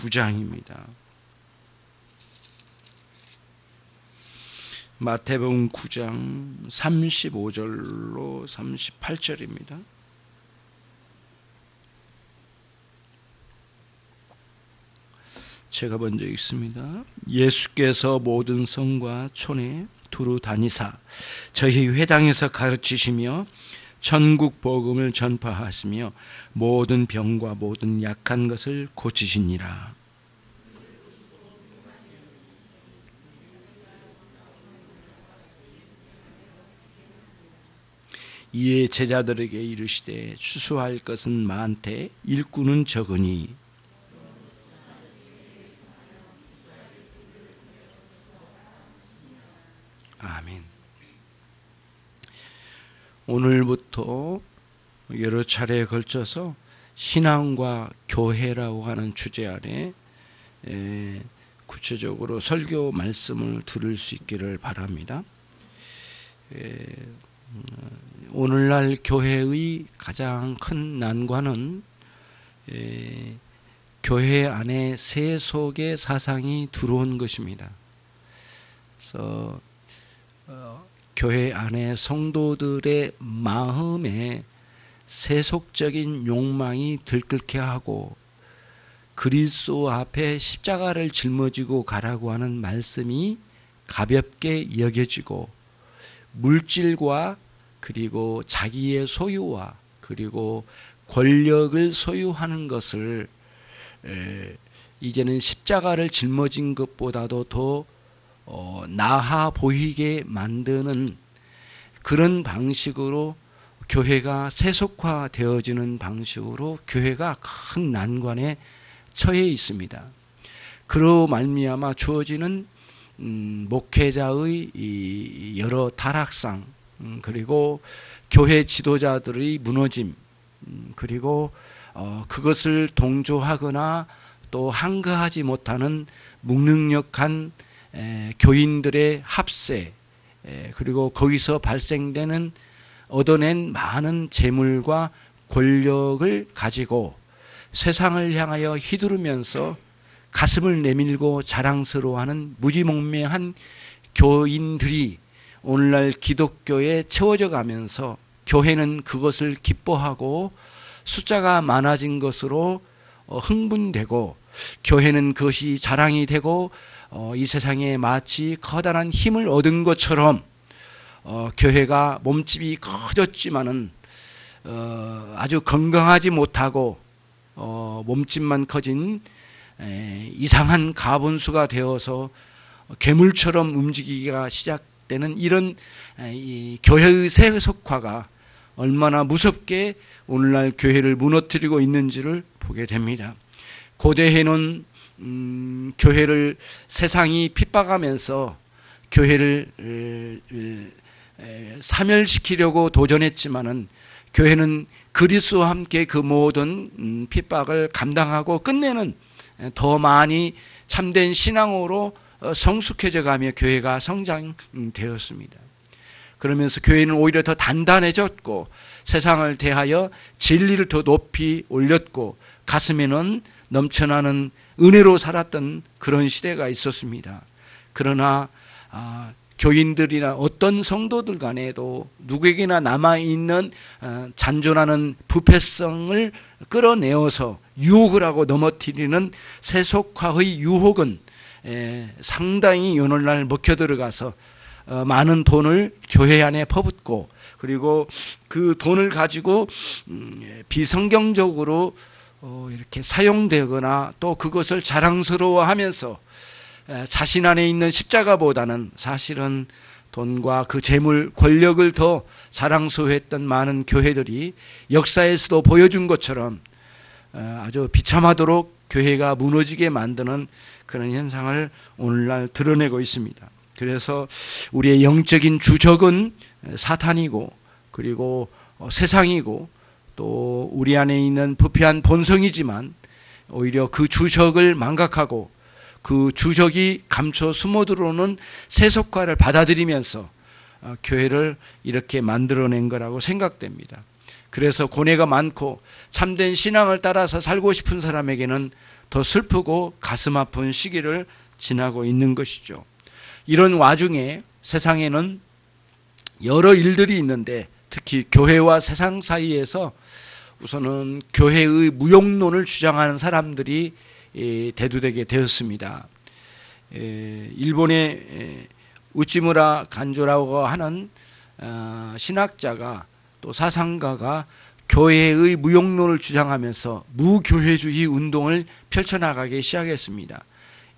9장입니다. 마태복음 9장 35절로 38절입니다. 제가 먼저 읽습니다. 예수께서 모든 성과 촌에 두루 다니사 저희 회당에서 가르치시며 천국 복음을 전파하시며 모든 병과 모든 약한 것을 고치시니라. 이에 제자들에게 이르시되 추수할 것은 많되 일꾼은 적으니 아멘. 오늘부터 여러 차례에 걸쳐서 신앙과 교회라고 하는 주제 아래 구체적으로 설교 말씀을 들을 수 있기를 바랍니다. 오늘날 교회의 가장 큰 난관은 교회 안에 세속의 사상이 들어온 것입니다. 그래서 교회 안에 성도들의 마음에 세속적인 욕망이 들끓게 하고 그리스도 앞에 십자가를 짊어지고 가라고 하는 말씀이 가볍게 여겨지고 물질과 그리고 자기의 소유와 그리고 권력을 소유하는 것을 이제는 십자가를 짊어진 것보다도 더 나아 보이게 만드는 그런 방식으로 교회가 세속화되어지는 방식으로 교회가 큰 난관에 처해 있습니다. 그로 말미암아 주어지는 목회자의 여러 타락상 그리고 교회 지도자들의 무너짐 그리고 그것을 동조하거나 또 항거하지 못하는 무능력한 교인들의 합세 그리고 거기서 발생되는 얻어낸 많은 재물과 권력을 가지고 세상을 향하여 휘두르면서 가슴을 내밀고 자랑스러워하는 무지몽매한 교인들이 오늘날 기독교에 채워져 가면서 교회는 그것을 기뻐하고 숫자가 많아진 것으로 흥분되고 교회는 그것이 자랑이 되고 이 세상에 마치 커다란 힘을 얻은 것처럼 교회가 몸집이 커졌지만은 아주 건강하지 못하고 몸집만 커진 이상한 가분수가 되어서 괴물처럼 움직이기가 시작되는 이런 이 교회의 세속화가 얼마나 무섭게 오늘날 교회를 무너뜨리고 있는지를 보게 됩니다. 고대에는 교회를 세상이 핍박하면서 교회를 사멸시키려고 도전했지만은 교회는 그리스도와 함께 그 모든 핍박을 감당하고 끝내는 더 많이 참된 신앙으로 성숙해져 가며 교회가 성장되었습니다. 그러면서 교회는 오히려 더 단단해졌고 세상을 대하여 진리를 더 높이 올렸고 가슴에는 넘쳐나는 은혜로 살았던 그런 시대가 있었습니다. 그러나 교인들이나 어떤 성도들 간에도 누구에게나 남아있는 잔존하는 부패성을 끌어내어서 유혹을 하고 넘어뜨리는 세속화의 유혹은 상당히 오늘날 먹혀들어가서 많은 돈을 교회 안에 퍼붓고 그리고 그 돈을 가지고 비성경적으로 이렇게 사용되거나 또 그것을 자랑스러워하면서 자신 안에 있는 십자가보다는 사실은 돈과 그 재물, 권력을 더 자랑스러워했던 많은 교회들이 역사에서도 보여준 것처럼 아주 비참하도록 교회가 무너지게 만드는 그런 현상을 오늘날 드러내고 있습니다. 그래서 우리의 영적인 주적은 사탄이고 그리고 세상이고 또 우리 안에 있는 부패한 본성이지만 오히려 그 주적을 망각하고 그 주적이 감춰 숨어 들어오는 세속화를 받아들이면서 교회를 이렇게 만들어낸 거라고 생각됩니다. 그래서 고뇌가 많고 참된 신앙을 따라서 살고 싶은 사람에게는 더 슬프고 가슴 아픈 시기를 지나고 있는 것이죠. 이런 와중에 세상에는 여러 일들이 있는데 특히 교회와 세상 사이에서 우선은 교회의 무용론을 주장하는 사람들이 대두되게 되었습니다. 일본의 우찌무라 간조라고 하는 신학자가 또 사상가가 교회의 무용론을 주장하면서 무교회주의 운동을 펼쳐나가기 시작했습니다.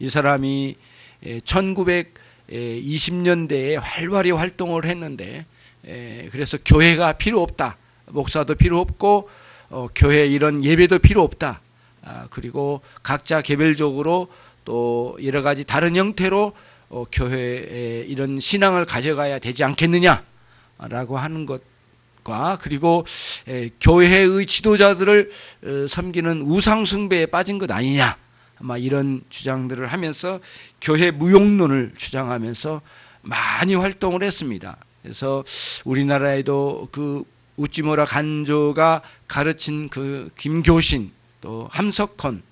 이 사람이 1920년대에 활발히 활동을 했는데 그래서 교회가 필요 없다. 목사도 필요 없고 교회 이런 예배도 필요 없다. 그리고 각자 개별적으로 또 여러 가지 다른 형태로 교회에 이런 신앙을 가져가야 되지 않겠느냐라고 하는 것과 그리고 교회의 지도자들을 섬기는 우상숭배에 빠진 것 아니냐 아마 이런 주장들을 하면서 교회 무용론을 주장하면서 많이 활동을 했습니다. 그래서 우리나라에도 그 우찌무라 간조가 가르친 그 김교신 또 함석헌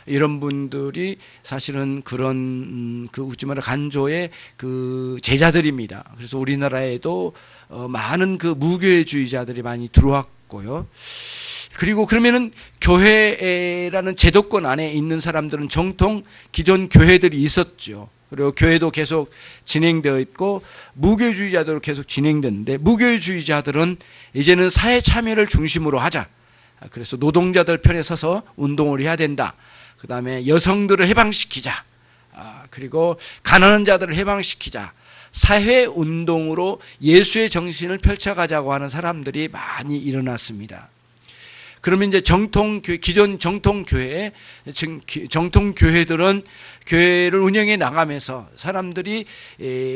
이런 분들이 사실은 그런 그 우찌무라 간조의 그 제자들입니다. 그래서 우리나라에도 많은 그 무교회주의자들이 많이 들어왔고요. 그리고 그러면은 교회라는 제도권 안에 있는 사람들은 정통 기존 교회들이 있었죠. 그리고 교회도 계속 진행되어 있고 무교회주의자들도 계속 진행됐는데 무교회주의자들은 이제는 사회 참여를 중심으로 하자. 그래서 노동자들 편에 서서 운동을 해야 된다. 그 다음에 여성들을 해방시키자. 그리고 가난한 자들을 해방시키자. 사회운동으로 예수의 정신을 펼쳐가자고 하는 사람들이 많이 일어났습니다. 그러면 이제 기존 정통교회들은 교회를 운영해 나가면서 사람들이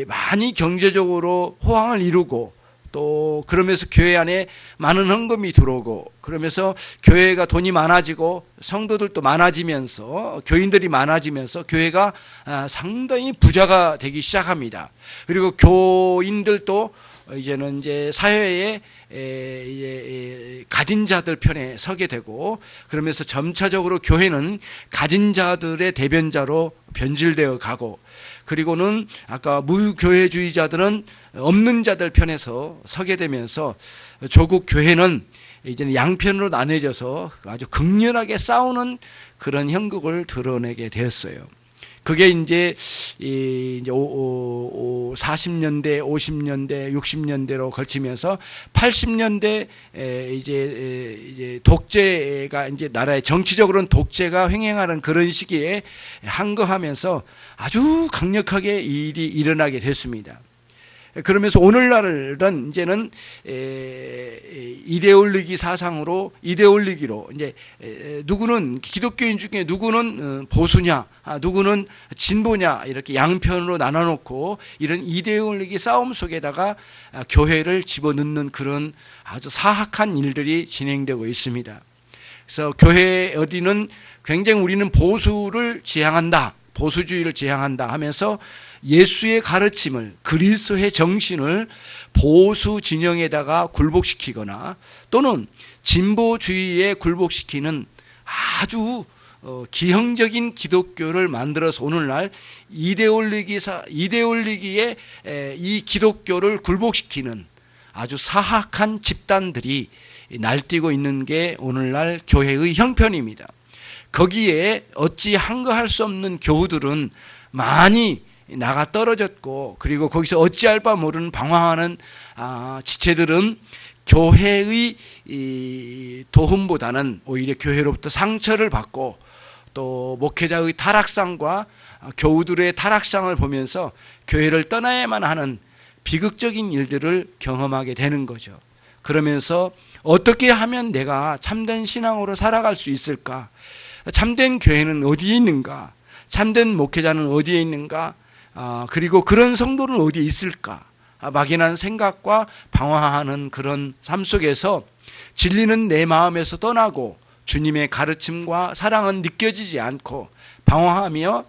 많이 경제적으로 호황을 이루고 또 그러면서 교회 안에 많은 헌금이 들어오고 그러면서 교회가 돈이 많아지고 성도들도 많아지면서 교인들이 많아지면서 교회가 상당히 부자가 되기 시작합니다. 그리고 교인들도 이제는 이제 사회에 가진 자들 편에 서게 되고 그러면서 점차적으로 교회는 가진 자들의 대변자로 변질되어 가고 그리고는 아까 무교회주의자들은 없는 자들 편에서 서게 되면서 조국 교회는 이제는 양편으로 나눠져서 아주 극렬하게 싸우는 그런 형국을 드러내게 되었어요. 그게 이제 40년대, 50년대, 60년대로 걸치면서 80년대 이제 독재가 이제 나라의 정치적으로는 독재가 횡행하는 그런 시기에 항거하면서 아주 강력하게 일이 일어나게 됐습니다. 그러면서 오늘날은 이제는 이데올로기 사상으로 이데올로기로 이제 누구는 기독교인 중에 누구는 보수냐, 누구는 진보냐 이렇게 양편으로 나눠놓고 이런 이데올로기 싸움 속에다가 교회를 집어넣는 그런 아주 사악한 일들이 진행되고 있습니다. 그래서 교회 어디는 굉장히 우리는 보수를 지향한다, 보수주의를 지향한다 하면서 예수의 가르침을 그리스도의 정신을 보수 진영에다가 굴복시키거나 또는 진보주의에 굴복시키는 아주 기형적인 기독교를 만들어서 오늘날 이데올로기에 이 기독교를 굴복시키는 아주 사악한 집단들이 날뛰고 있는 게 오늘날 교회의 형편입니다. 거기에 어찌 항거할 수 없는 교우들은 많이 나가 떨어졌고 그리고 거기서 어찌할 바 모르는 방황하는 지체들은 교회의 도움보다는 오히려 교회로부터 상처를 받고 또 목회자의 타락상과 교우들의 타락상을 보면서 교회를 떠나야만 하는 비극적인 일들을 경험하게 되는 거죠. 그러면서 어떻게 하면 내가 참된 신앙으로 살아갈 수 있을까? 참된 교회는 어디에 있는가? 참된 목회자는 어디에 있는가? 그리고 그런 성도는 어디에 있을까? 막연한 생각과 방황하는 그런 삶 속에서 진리는 내 마음에서 떠나고 주님의 가르침과 사랑은 느껴지지 않고 방황하며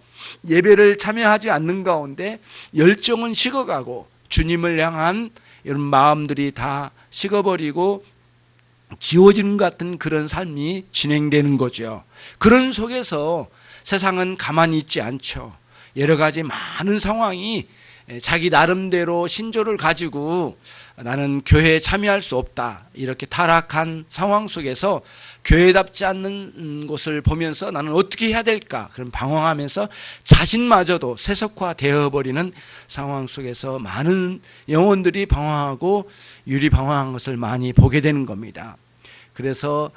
예배를 참여하지 않는 가운데 열정은 식어가고 주님을 향한 이런 마음들이 다 식어버리고 지워지는 것 같은 그런 삶이 진행되는 거죠. 그런 속에서 세상은 가만히 있지 않죠. 여러 가지 많은 상황이 자기 나름대로 신조를 가지고 나는 교회에 참여할 수 없다, 이렇게 타락한 상황 속에서 교회답지 않는 곳을 보면서 나는 어떻게 해야 될까, 그런 방황하면서 자신마저도 세속화되어 버리는 상황 속에서 많은 영혼들이 방황하고 유리방황한 것을 많이 보게 되는 겁니다. 그래서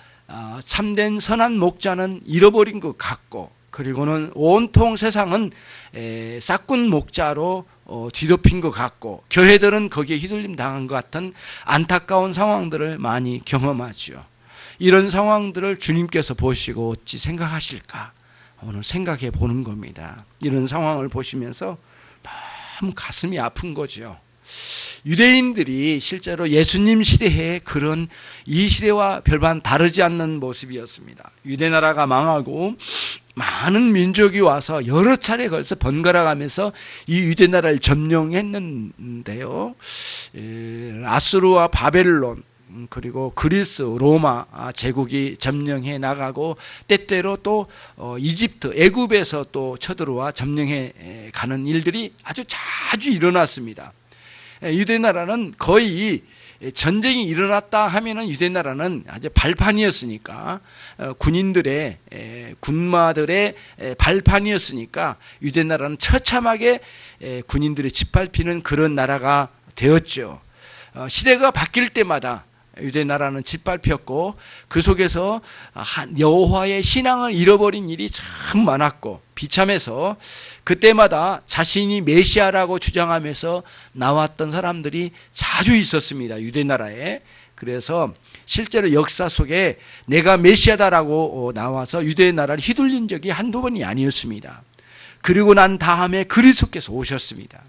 참된 선한 목자는 잃어버린 것 같고, 그리고는 온통 세상은 싹군 목자로 뒤덮인 것 같고, 교회들은 거기에 휘둘림 당한 것 같은 안타까운 상황들을 많이 경험하죠. 이런 상황들을 주님께서 보시고 어찌 생각하실까, 오늘 생각해 보는 겁니다. 이런 상황을 보시면서 너무 가슴이 아픈 거죠. 유대인들이 실제로 예수님 시대에 그런 이 시대와 별반 다르지 않는 모습이었습니다. 유대 나라가 망하고 많은 민족이 와서 여러 차례 걸쳐 번갈아 가면서 이 유대 나라를 점령했는데요. 아수르와 바벨론, 그리고 그리스, 로마 제국이 점령해 나가고, 때때로 또 이집트, 애굽에서 또 쳐들어와 점령해 가는 일들이 아주 자주 일어났습니다. 유대 나라는 거의 전쟁이 일어났다 하면은 유대 나라는 아주 발판이었으니까, 군인들의 군마들의 발판이었으니까 유대 나라는 처참하게 군인들이 짓밟히는 그런 나라가 되었죠. 시대가 바뀔 때마다 유대 나라는 짓밟혔고, 그 속에서 여호와의 신앙을 잃어버린 일이 참 많았고 비참해서, 그때마다 자신이 메시아라고 주장하면서 나왔던 사람들이 자주 있었습니다, 유대 나라에. 그래서 실제로 역사 속에 내가 메시아다라고 나와서 유대 나라를 휘둘린 적이 한두 번이 아니었습니다. 그리고 난 다음에 그리스도께서 오셨습니다.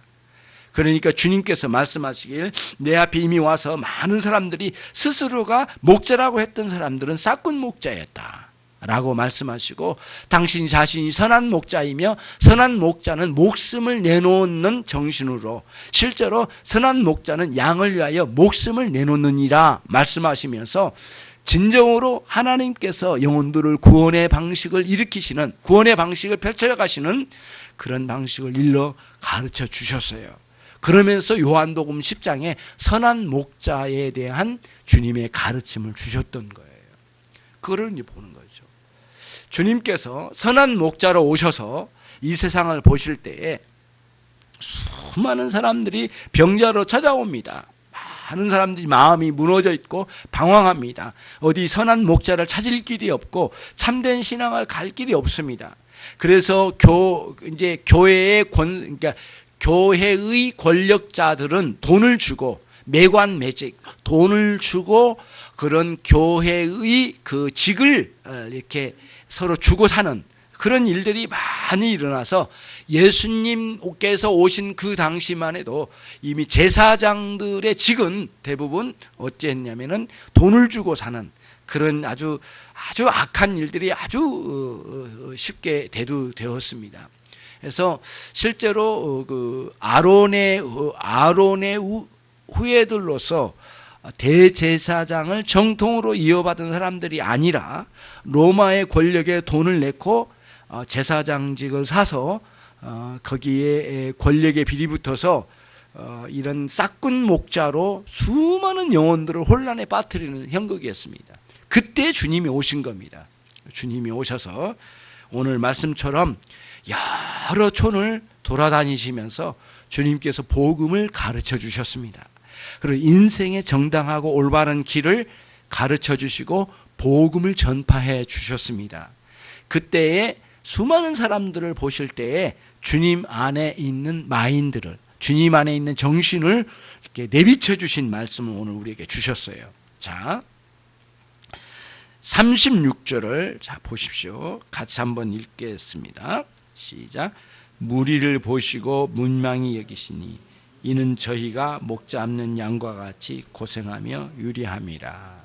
그러니까 주님께서 말씀하시길, 내 앞에 이미 와서 많은 사람들이 스스로가 목자라고 했던 사람들은 싹군 목자였다 라고 말씀하시고, 당신 자신이 선한 목자이며 선한 목자는 목숨을 내놓는 정신으로, 실제로 선한 목자는 양을 위하여 목숨을 내놓느니라 말씀하시면서, 진정으로 하나님께서 영혼들을 구원의 방식을 일으키시는, 구원의 방식을 펼쳐가시는 그런 방식을 일러 가르쳐 주셨어요. 그러면서 요한복음 10장에 선한 목자에 대한 주님의 가르침을 주셨던 거예요. 그거를 보는 거죠. 주님께서 선한 목자로 오셔서 이 세상을 보실 때에 수많은 사람들이 병자로 찾아옵니다. 많은 사람들이 마음이 무너져 있고 방황합니다. 어디 선한 목자를 찾을 길이 없고 참된 신앙을 갈 길이 없습니다. 그래서 이제 그러니까 교회의 권력자들은 돈을 주고, 매관 매직 돈을 주고 그런 교회의 그 직을 이렇게 서로 주고 사는 그런 일들이 많이 일어나서, 예수님께서 오신 그 당시만 해도 이미 제사장들의 직은 대부분 어찌했냐면은 돈을 주고 사는 그런 아주 악한 일들이 아주 쉽게 대두되었습니다. 그래서 실제로 그 아론의 후예들로서 대제사장을 정통으로 이어받은 사람들이 아니라 로마의 권력에 돈을 내고 제사장직을 사서 거기에 권력에 비리붙어서 이런 싹군 목자로 수많은 영혼들을 혼란에 빠뜨리는 형국이었습니다. 그때 주님이 오신 겁니다. 주님이 오셔서 오늘 말씀처럼 여러 촌을 돌아다니시면서 주님께서 복음을 가르쳐 주셨습니다. 그리고 인생의 정당하고 올바른 길을 가르쳐 주시고 복음을 전파해 주셨습니다. 그때에 수많은 사람들을 보실 때에 주님 안에 있는 마인드를, 주님 안에 있는 정신을 이렇게 내비쳐 주신 말씀을 오늘 우리에게 주셨어요. 자, 36절을 자 보십시오. 같이 한번 읽겠습니다. 시작. 무리를 보시고 문망히 여기시니 이는 저희가 목자 없는 양과 같이 고생하며 유리함이라.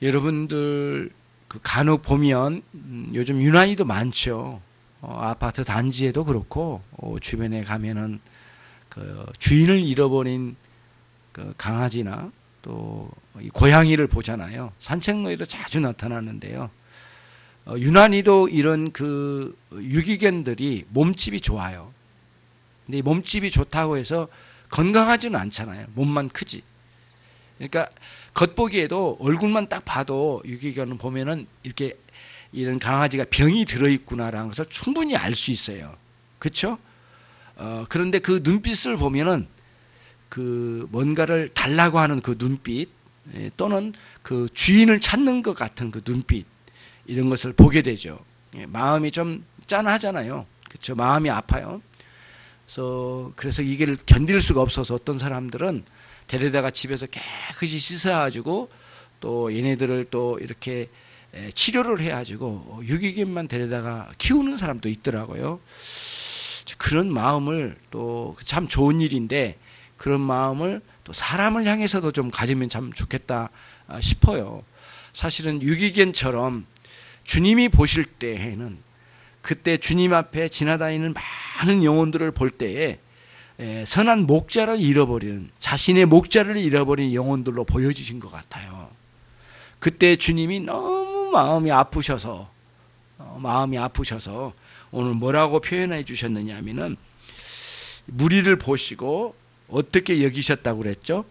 여러분들 간혹 보면 요즘 유난히도 많죠. 아파트 단지에도 그렇고 주변에 가면은 그 주인을 잃어버린 그 강아지나 또 고양이를 보잖아요. 산책로에도 자주 나타나는데요. 유난히도 이런 그 유기견들이 몸집이 좋아요. 근데 이 몸집이 좋다고 해서 건강하지는 않잖아요. 몸만 크지. 그러니까 겉보기에도 얼굴만 딱 봐도 유기견을 보면은 이렇게 이런 강아지가 병이 들어있구나라는 것을 충분히 알 수 있어요. 그렇죠? 그런데 그 눈빛을 보면은 그 뭔가를 달라고 하는 그 눈빛 또는 그 주인을 찾는 것 같은 그 눈빛 이런 것을 보게 되죠. 마음이 좀 짠하잖아요. 그렇죠? 마음이 아파요. 그래서 이게 견딜 수가 없어서 어떤 사람들은 데려다가 집에서 깨끗이 씻어가지고 또 얘네들을 또 이렇게 치료를 해가지고 유기견만 데려다가 키우는 사람도 있더라고요. 그런 마음을 또 참 좋은 일인데 그런 마음을 또 사람을 향해서도 좀 가지면 참 좋겠다 싶어요. 사실은 유기견처럼 주님이 보실 때에는 그때 주님 앞에 지나다니는 많은 영혼들을 볼 때에 선한 목자를 잃어버리는 자신의 목자를 잃어버린 영혼들로 보여주신 것 같아요. 그때 주님이 너무 마음이 아프셔서 오늘 뭐라고 표현해 주셨느냐 하면은 무리를 보시고 어떻게 여기셨다고 그랬죠?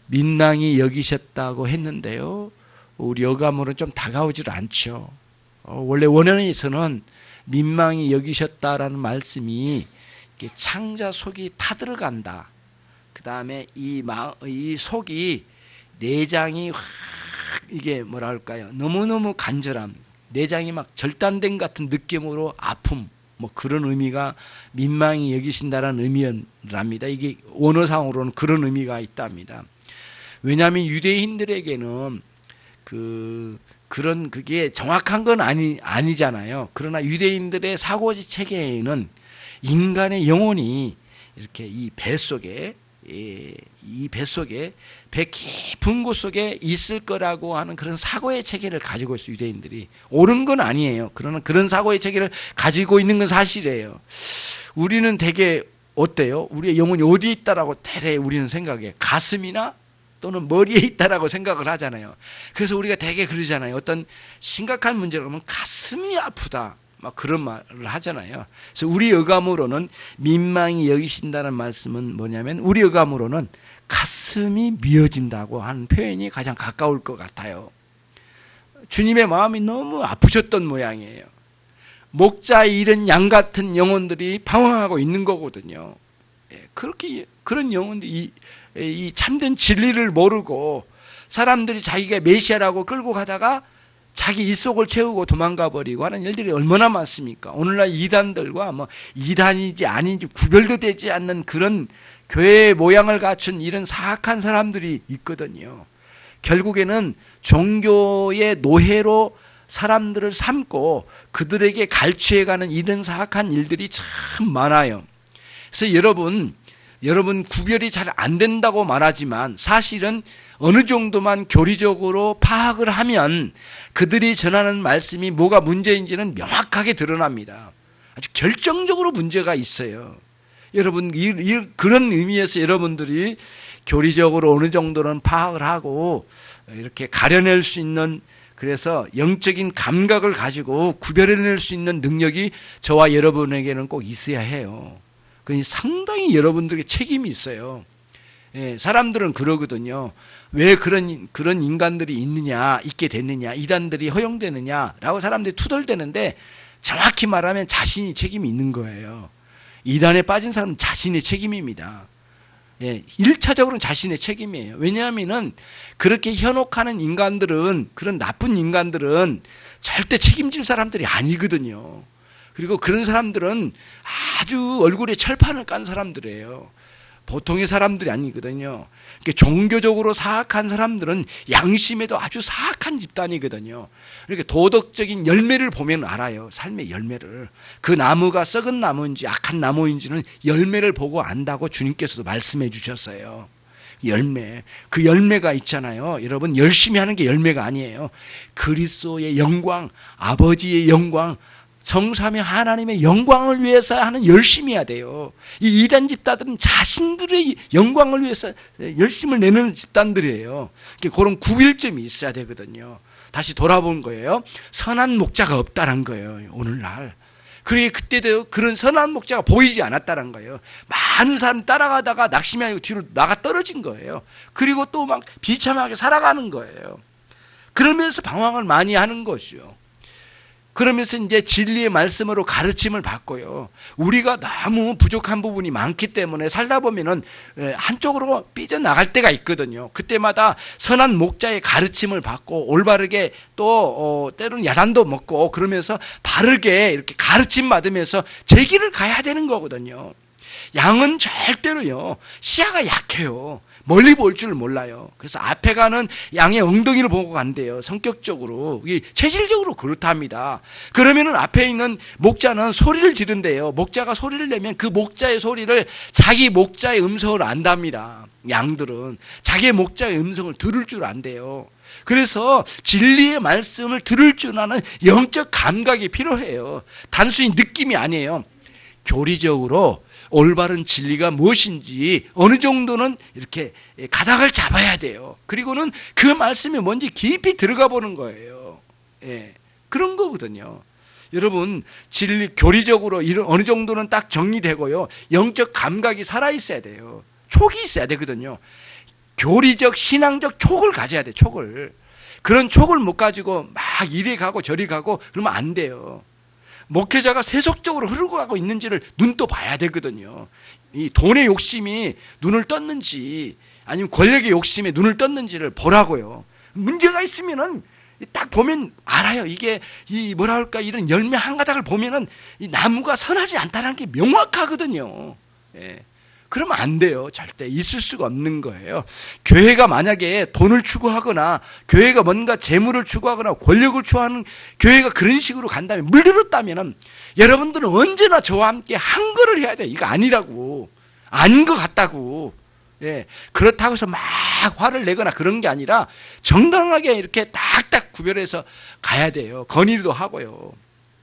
민망히 여기셨다고 했는데요. 우리 여감으로는 좀 다가오질 않죠. 원래 원어에서는 민망히 여기셨다라는 말씀이 창자 속이 타들어간다. 그 다음에 이 속이 내장이 확 이게 뭐라 할까요? 너무너무 간절함, 내장이 막 절단된 같은 느낌으로 아픔, 뭐 그런 의미가 민망히 여기신다라는 의미랍니다. 이게 원어상으로는 그런 의미가 있답니다. 왜냐하면 유대인들에게는 그게 정확한 건 아니잖아요. 그러나 유대인들의 사고지 체계에는 인간의 영혼이 이렇게 이 뱃속에 배 깊은 곳 속에 있을 거라고 하는 그런 사고의 체계를 가지고 있어요. 유대인들이 옳은 건 아니에요. 그러나 그런 사고의 체계를 가지고 있는 건 사실이에요. 우리는 되게 어때요? 우리의 영혼이 어디에 있다라고 대래 우리는 생각해. 가슴이나 또는 머리에 있다라고 생각을 하잖아요. 그래서 우리가 되게 그러잖아요. 어떤 심각한 문제를 보면 가슴이 아프다. 막 그런 말을 하잖아요. 그래서 우리 어감으로는 민망히 여기신다는 말씀은 뭐냐면 우리 어감으로는 가슴이 미어진다고 하는 표현이 가장 가까울 것 같아요. 주님의 마음이 너무 아프셨던 모양이에요. 목자 잃은 양 같은 영혼들이 방황하고 있는 거거든요. 그렇게 그런 영혼들이 이 참된 진리를 모르고 사람들이 자기가 메시아라고 끌고 가다가 자기 입속을 채우고 도망가 버리고 하는 일들이 얼마나 많습니까? 오늘날 이단들과 뭐 이단인지 아닌지 구별도 되지 않는 그런 교회의 모양을 갖춘 이런 사악한 사람들이 있거든요. 결국에는 종교의 노예로 사람들을 삼고 그들에게 갈취해가는 이런 사악한 일들이 참 많아요. 그래서 여러분 구별이 잘 안 된다고 말하지만 사실은 어느 정도만 교리적으로 파악을 하면 그들이 전하는 말씀이 뭐가 문제인지는 명확하게 드러납니다. 아주 결정적으로 문제가 있어요. 여러분 그런 의미에서 여러분들이 교리적으로 어느 정도는 파악을 하고 이렇게 가려낼 수 있는 그래서 영적인 감각을 가지고 구별해낼 수 있는 능력이 저와 여러분에게는 꼭 있어야 해요. 그러니 상당히 여러분들에게 책임이 있어요. 사람들은 그러거든요. 왜 그런 인간들이 있게 됐느냐, 이단들이 허용되느냐라고 사람들이 투덜대는데 정확히 말하면 자신이 책임이 있는 거예요. 이단에 빠진 사람은 자신의 책임입니다. 1차적으로는 자신의 책임이에요. 왜냐하면은 그렇게 현혹하는 인간들은 그런 나쁜 인간들은 절대 책임질 사람들이 아니거든요. 그리고 그런 사람들은 아주 얼굴에 철판을 깐 사람들이에요. 보통의 사람들이 아니거든요. 종교적으로 사악한 사람들은 양심에도 아주 사악한 집단이거든요. 이렇게 도덕적인 열매를 보면 알아요. 삶의 열매를. 그 나무가 썩은 나무인지 악한 나무인지는 열매를 보고 안다고 주님께서도 말씀해 주셨어요. 열매. 그 열매가 있잖아요. 여러분 열심히 하는 게 열매가 아니에요. 그리스도의 영광, 아버지의 영광, 성삼위 하나님의 영광을 위해서 하는 열심히 해야 돼요. 이 이단 집단들은 자신들의 영광을 위해서 열심을 내는 집단들이에요. 그런 구별점이 있어야 되거든요. 다시 돌아본 거예요. 선한 목자가 없다는 거예요, 오늘날. 그래, 그때도 그런 선한 목자가 보이지 않았다는 거예요. 많은 사람 따라가다가 낙심하고 뒤로 나가 떨어진 거예요. 그리고 또 막 비참하게 살아가는 거예요. 그러면서 방황을 많이 하는 것이요. 그러면서 이제 진리의 말씀으로 가르침을 받고요. 우리가 너무 부족한 부분이 많기 때문에 살다 보면은 한쪽으로 삐져나갈 때가 있거든요. 그때마다 선한 목자의 가르침을 받고 올바르게 또 때로는 야단도 먹고 그러면서 바르게 이렇게 가르침 받으면서 제 길을 가야 되는 거거든요. 양은 절대로요, 시야가 약해요. 멀리 볼 줄 몰라요. 그래서 앞에 가는 양의 엉덩이를 보고 간대요. 성격적으로, 체질적으로 그렇답니다. 그러면은 앞에 있는 목자는 소리를 지른대요. 목자가 소리를 내면 그 목자의 소리를 자기 목자의 음성을 안답니다. 양들은 자기 목자의 음성을 들을 줄 안대요. 그래서 진리의 말씀을 들을 줄 아는 영적 감각이 필요해요. 단순히 느낌이 아니에요. 교리적으로 올바른 진리가 무엇인지 어느 정도는 이렇게 가닥을 잡아야 돼요. 그리고는 그 말씀이 뭔지 깊이 들어가 보는 거예요. 예, 그런 거거든요. 여러분, 진리 교리적으로 어느 정도는 딱 정리되고요, 영적 감각이 살아있어야 돼요. 촉이 있어야 되거든요. 교리적 신앙적 촉을 가져야 돼. 촉을. 그런 촉을 못 가지고 막 이리 가고 저리 가고 그러면 안 돼요. 목회자가 세속적으로 흐르고 가고 있는지를 눈도 봐야 되거든요. 이 돈의 욕심이 눈을 떴는지 아니면 권력의 욕심에 눈을 떴는지를 보라고요. 문제가 있으면은 딱 보면 알아요. 이게 뭐라 할까, 이런 열매 한 가닥을 보면은 이 나무가 선하지 않다는 게 명확하거든요. 예. 그러면 안 돼요. 절대 있을 수가 없는 거예요. 교회가 만약에 돈을 추구하거나 교회가 뭔가 재물을 추구하거나 권력을 추구하는 교회가 그런 식으로 간다면, 물들었다면 여러분들은 언제나 저와 함께 한 거를 해야 돼요. 이거 아니라고, 아닌 것 같다고. 예, 그렇다고 해서 막 화를 내거나 그런 게 아니라 정당하게 이렇게 딱딱 구별해서 가야 돼요. 건의도 하고요.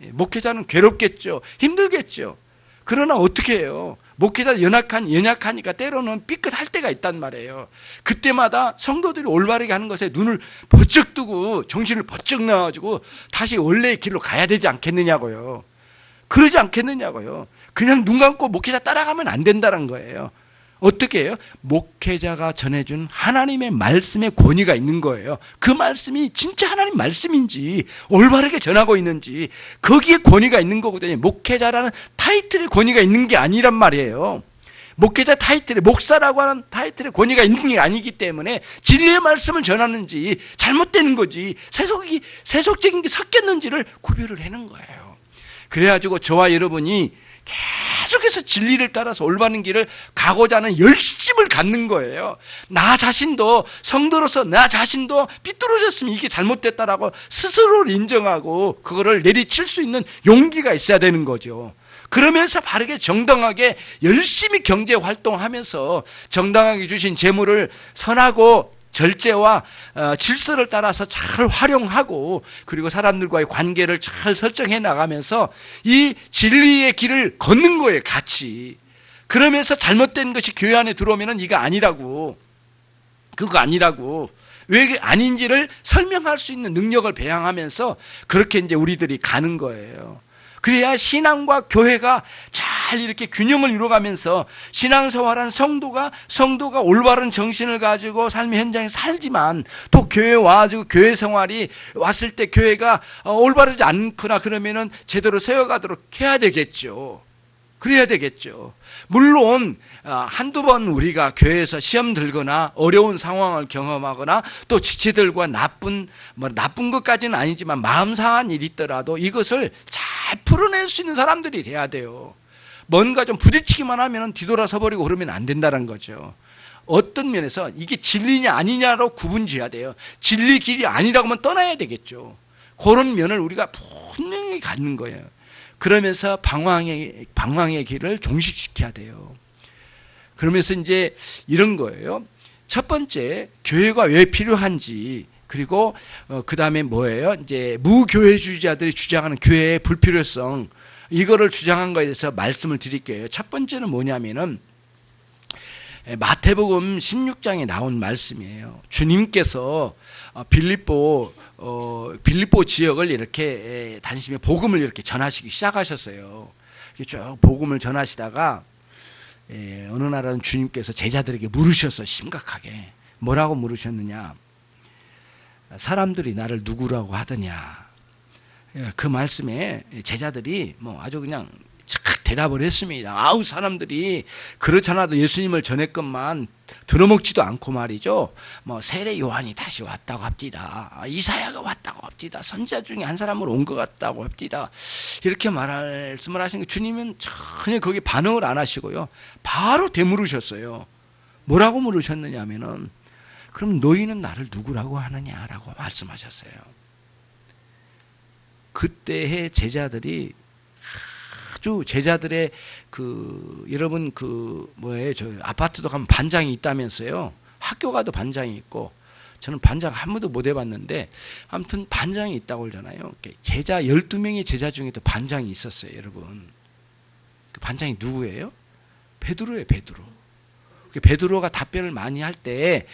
예, 목회자는 괴롭겠죠. 힘들겠죠. 그러나 어떻게 해요? 목회자 연약하니까 때로는 삐끗할 때가 있단 말이에요. 그때마다 성도들이 올바르게 하는 것에 눈을 번쩍 뜨고 정신을 번쩍 놔가지고 다시 원래의 길로 가야 되지 않겠느냐고요. 그러지 않겠느냐고요. 그냥 눈 감고 목회자 따라가면 안 된다는 거예요. 어떻게 해요? 목회자가 전해준 하나님의 말씀의 권위가 있는 거예요. 그 말씀이 진짜 하나님 말씀인지 올바르게 전하고 있는지 거기에 권위가 있는 거거든요. 목회자라는 타이틀의 권위가 있는 게 아니란 말이에요. 목회자 타이틀에, 목사라고 하는 타이틀의 권위가 있는 게 아니기 때문에 진리의 말씀을 전하는지 잘못되는 거지 세속적인 게 섞였는지를 구별을 하는 거예요. 그래가지고 저와 여러분이 계속해서 진리를 따라서 올바른 길을 가고자 하는 열심을 갖는 거예요. 나 자신도, 성도로서 나 자신도 삐뚤어졌으면 이게 잘못됐다라고 스스로를 인정하고 그거를 내리칠 수 있는 용기가 있어야 되는 거죠. 그러면서 바르게 정당하게 열심히 경제 활동하면서 정당하게 주신 재물을 선하고 절제와 질서를 따라서 잘 활용하고, 그리고 사람들과의 관계를 잘 설정해 나가면서 이 진리의 길을 걷는 거예요, 같이. 그러면서 잘못된 것이 교회 안에 들어오면은 이거 아니라고, 그거 아니라고, 왜 아닌지를 설명할 수 있는 능력을 배양하면서 그렇게 이제 우리들이 가는 거예요. 그래야 신앙과 교회가 잘 이렇게 균형을 이루어가면서 신앙생활한 성도가 올바른 정신을 가지고 삶의 현장에 살지만, 또 교회에 와가지고 교회 생활이 왔을 때 교회가 올바르지 않거나 그러면은 제대로 세워가도록 해야 되겠죠. 그래야 되겠죠. 물론 한두 번 우리가 교회에서 시험 들거나 어려운 상황을 경험하거나 또 지체들과 나쁜 것까지는 아니지만 마음 상한 일이 있더라도 이것을 잘 풀어낼 수 있는 사람들이 돼야 돼요. 뭔가 좀 부딪히기만 하면 뒤돌아서 버리고 그러면 안 된다는 거죠. 어떤 면에서 이게 진리냐 아니냐로 구분지어야 돼요. 진리 길이 아니라고 하면 떠나야 되겠죠. 그런 면을 우리가 분명히 갖는 거예요. 그러면서 방황의 길을 종식시켜야 돼요. 그러면서 이제 이런 거예요. 첫 번째, 교회가 왜 필요한지, 그리고 그 다음에 뭐예요? 이제 무교회주의자들이 주장하는 교회의 불필요성, 이거를 주장한 거에 대해서 말씀을 드릴게요. 첫 번째는 뭐냐면은 마태복음 16장에 나온 말씀이에요. 주님께서 빌립보 지역을 이렇게 다니시며 복음을 이렇게 전하시기 시작하셨어요. 쭉 복음을 전하시다가 어느 날은 주님께서 제자들에게 물으셨어요. 심각하게. 뭐라고 물으셨느냐? 사람들이 나를 누구라고 하더냐? 그 말씀에 제자들이 아주 그냥 대답을 했습니다. 아우, 사람들이 그렇잖아도 예수님을 전했건만 들어먹지도 않고 말이죠. 세례 요한이 다시 왔다고 합디다. 이사야가 왔다고 합디다. 선지자 중에 한 사람으로 온 것 같다고 합디다. 이렇게 말씀을 하신 거 주님은 전혀 거기에 반응을 안 하시고요. 바로 되물으셨어요. 뭐라고 물으셨느냐 하면은 그럼 너희는 나를 누구라고 하느냐라고 말씀하셨어요. 그때의 제자들이 아주 제자들의 여러분 저 아파트도 가면 반장이 있다면서요. 학교 가도 반장이 있고 저는 반장 한 번도 못 해봤는데 아무튼 반장이 있다고 그러잖아요. 제자 12명의 제자 중에도 반장이 있었어요, 여러분. 그 반장이 누구예요? 베드로예요, 베드로. 베드로가 답변을 많이 할 때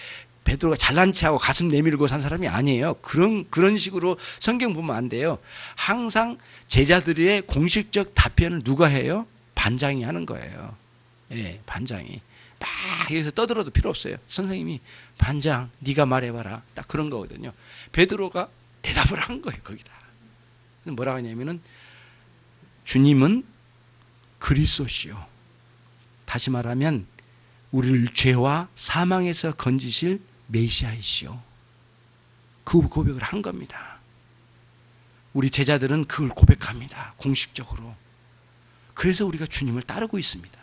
베드로가 잘난 체하고 가슴 내밀고 산 사람이 아니에요. 그런 식으로 성경 보면 안 돼요. 항상 제자들의 공식적 답변을 누가 해요? 반장이 하는 거예요. 예, 반장이. 막 여기서 떠들어도 필요 없어요. 선생님이 반장, 네가 말해봐라. 딱 그런 거거든요. 베드로가 대답을 한 거예요, 거기다. 뭐라고 하냐면은 주님은 그리스도시요. 다시 말하면 우리를 죄와 사망에서 건지실 메시아이시오. 그 고백을 한 겁니다. 우리 제자들은 그걸 고백합니다. 공식적으로. 그래서 우리가 주님을 따르고 있습니다.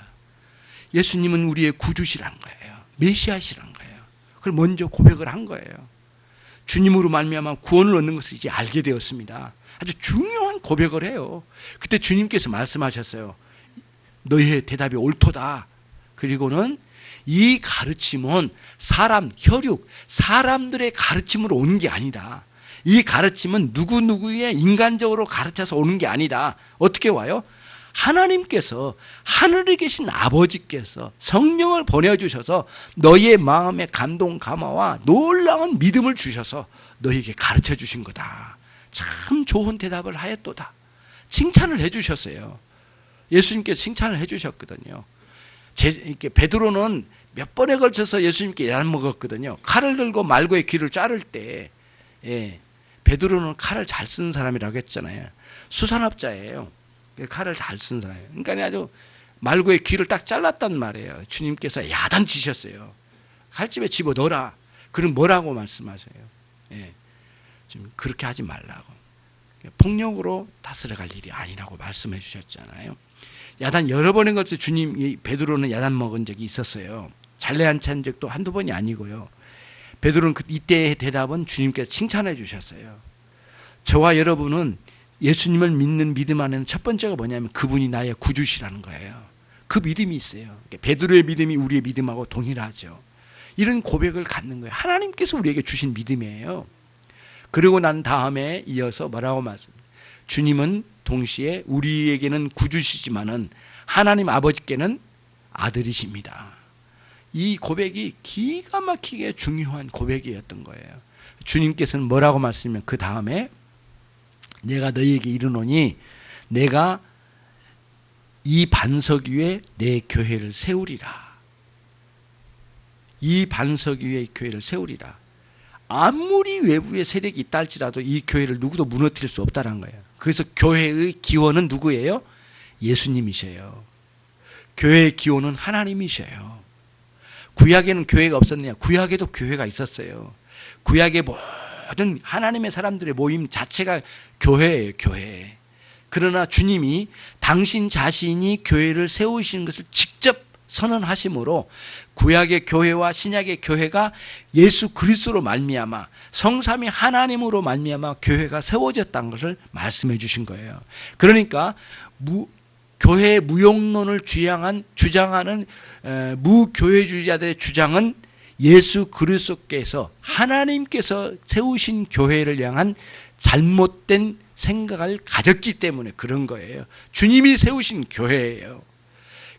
예수님은 우리의 구주시라는 거예요. 메시아시라는 거예요. 그걸 먼저 고백을 한 거예요. 주님으로 말미암아 구원을 얻는 것을 이제 알게 되었습니다. 아주 중요한 고백을 해요. 그때 주님께서 말씀하셨어요. 너희의 대답이 옳도다. 그리고는 이 가르침은 혈육, 사람들의 가르침으로 오는 게 아니다. 이 가르침은 누구누구의 인간적으로 가르쳐서 오는 게 아니다. 어떻게 와요? 하나님께서, 하늘에 계신 아버지께서 성령을 보내주셔서 너희의 마음에 감동, 감화와 놀라운 믿음을 주셔서 너희에게 가르쳐 주신 거다. 참 좋은 대답을 하였도다. 칭찬을 해 주셨어요. 예수님께서 칭찬을 해 주셨거든요. 베드로는 몇 번에 걸쳐서 예수님께 야단 먹었거든요. 칼을 들고 말고의 귀를 자를 때, 베드로는 칼을 잘 쓰는 사람이라고 했잖아요. 수산업자예요. 칼을 잘 쓰는 사람이에요. 그러니까 아주 말고의 귀를 딱 잘랐단 말이에요. 주님께서 야단 치셨어요. 칼집에 집어 넣어라. 그럼 뭐라고 말씀하세요? 좀 그렇게 하지 말라고. 폭력으로 다스려갈 일이 아니라고 말씀해 주셨잖아요. 야단 여러 번에 걸쳐 베드로는 야단 먹은 적이 있었어요. 잘내한 적도 한두 번이 아니고요. 베드로는 이때의 대답은 주님께서 칭찬해 주셨어요. 저와 여러분은 예수님을 믿는 믿음 안에는 첫 번째가 뭐냐면 그분이 나의 구주시라는 거예요. 그 믿음이 있어요. 베드로의 믿음이 우리의 믿음하고 동일하죠. 이런 고백을 갖는 거예요. 하나님께서 우리에게 주신 믿음이에요. 그리고 난 다음에 이어서 뭐라고 말씀해요? 주님은 동시에 우리에게는 구주시지만은 하나님 아버지께는 아들이십니다. 이 고백이 기가 막히게 중요한 고백이었던 거예요. 주님께서는 뭐라고 말씀하면 그 다음에 내가 너희에게 이르노니 내가 이 반석 위에 내 교회를 세우리라. 이 반석 위에 교회를 세우리라. 아무리 외부의 세력이 있다 할지라도 이 교회를 누구도 무너뜨릴 수 없다는 거예요. 그래서 교회의 기원은 누구예요? 예수님이셔요. 교회의 기원은 하나님이셔요. 구약에는 교회가 없었느냐? 구약에도 교회가 있었어요. 구약의 모든 하나님의 사람들의 모임 자체가 교회예요, 교회. 그러나 주님이 당신 자신이 교회를 세우시는 것을 직접 선언하심으로 구약의 교회와 신약의 교회가 예수 그리스도로 말미암아 성삼위 하나님으로 말미암아 교회가 세워졌다는 것을 말씀해 주신 거예요. 그러니까 교회의 무용론을 주장하는 무교회주의자들의 주장은 예수 그리스도께서 하나님께서 세우신 교회를 향한 잘못된 생각을 가졌기 때문에 그런 거예요. 주님이 세우신 교회예요.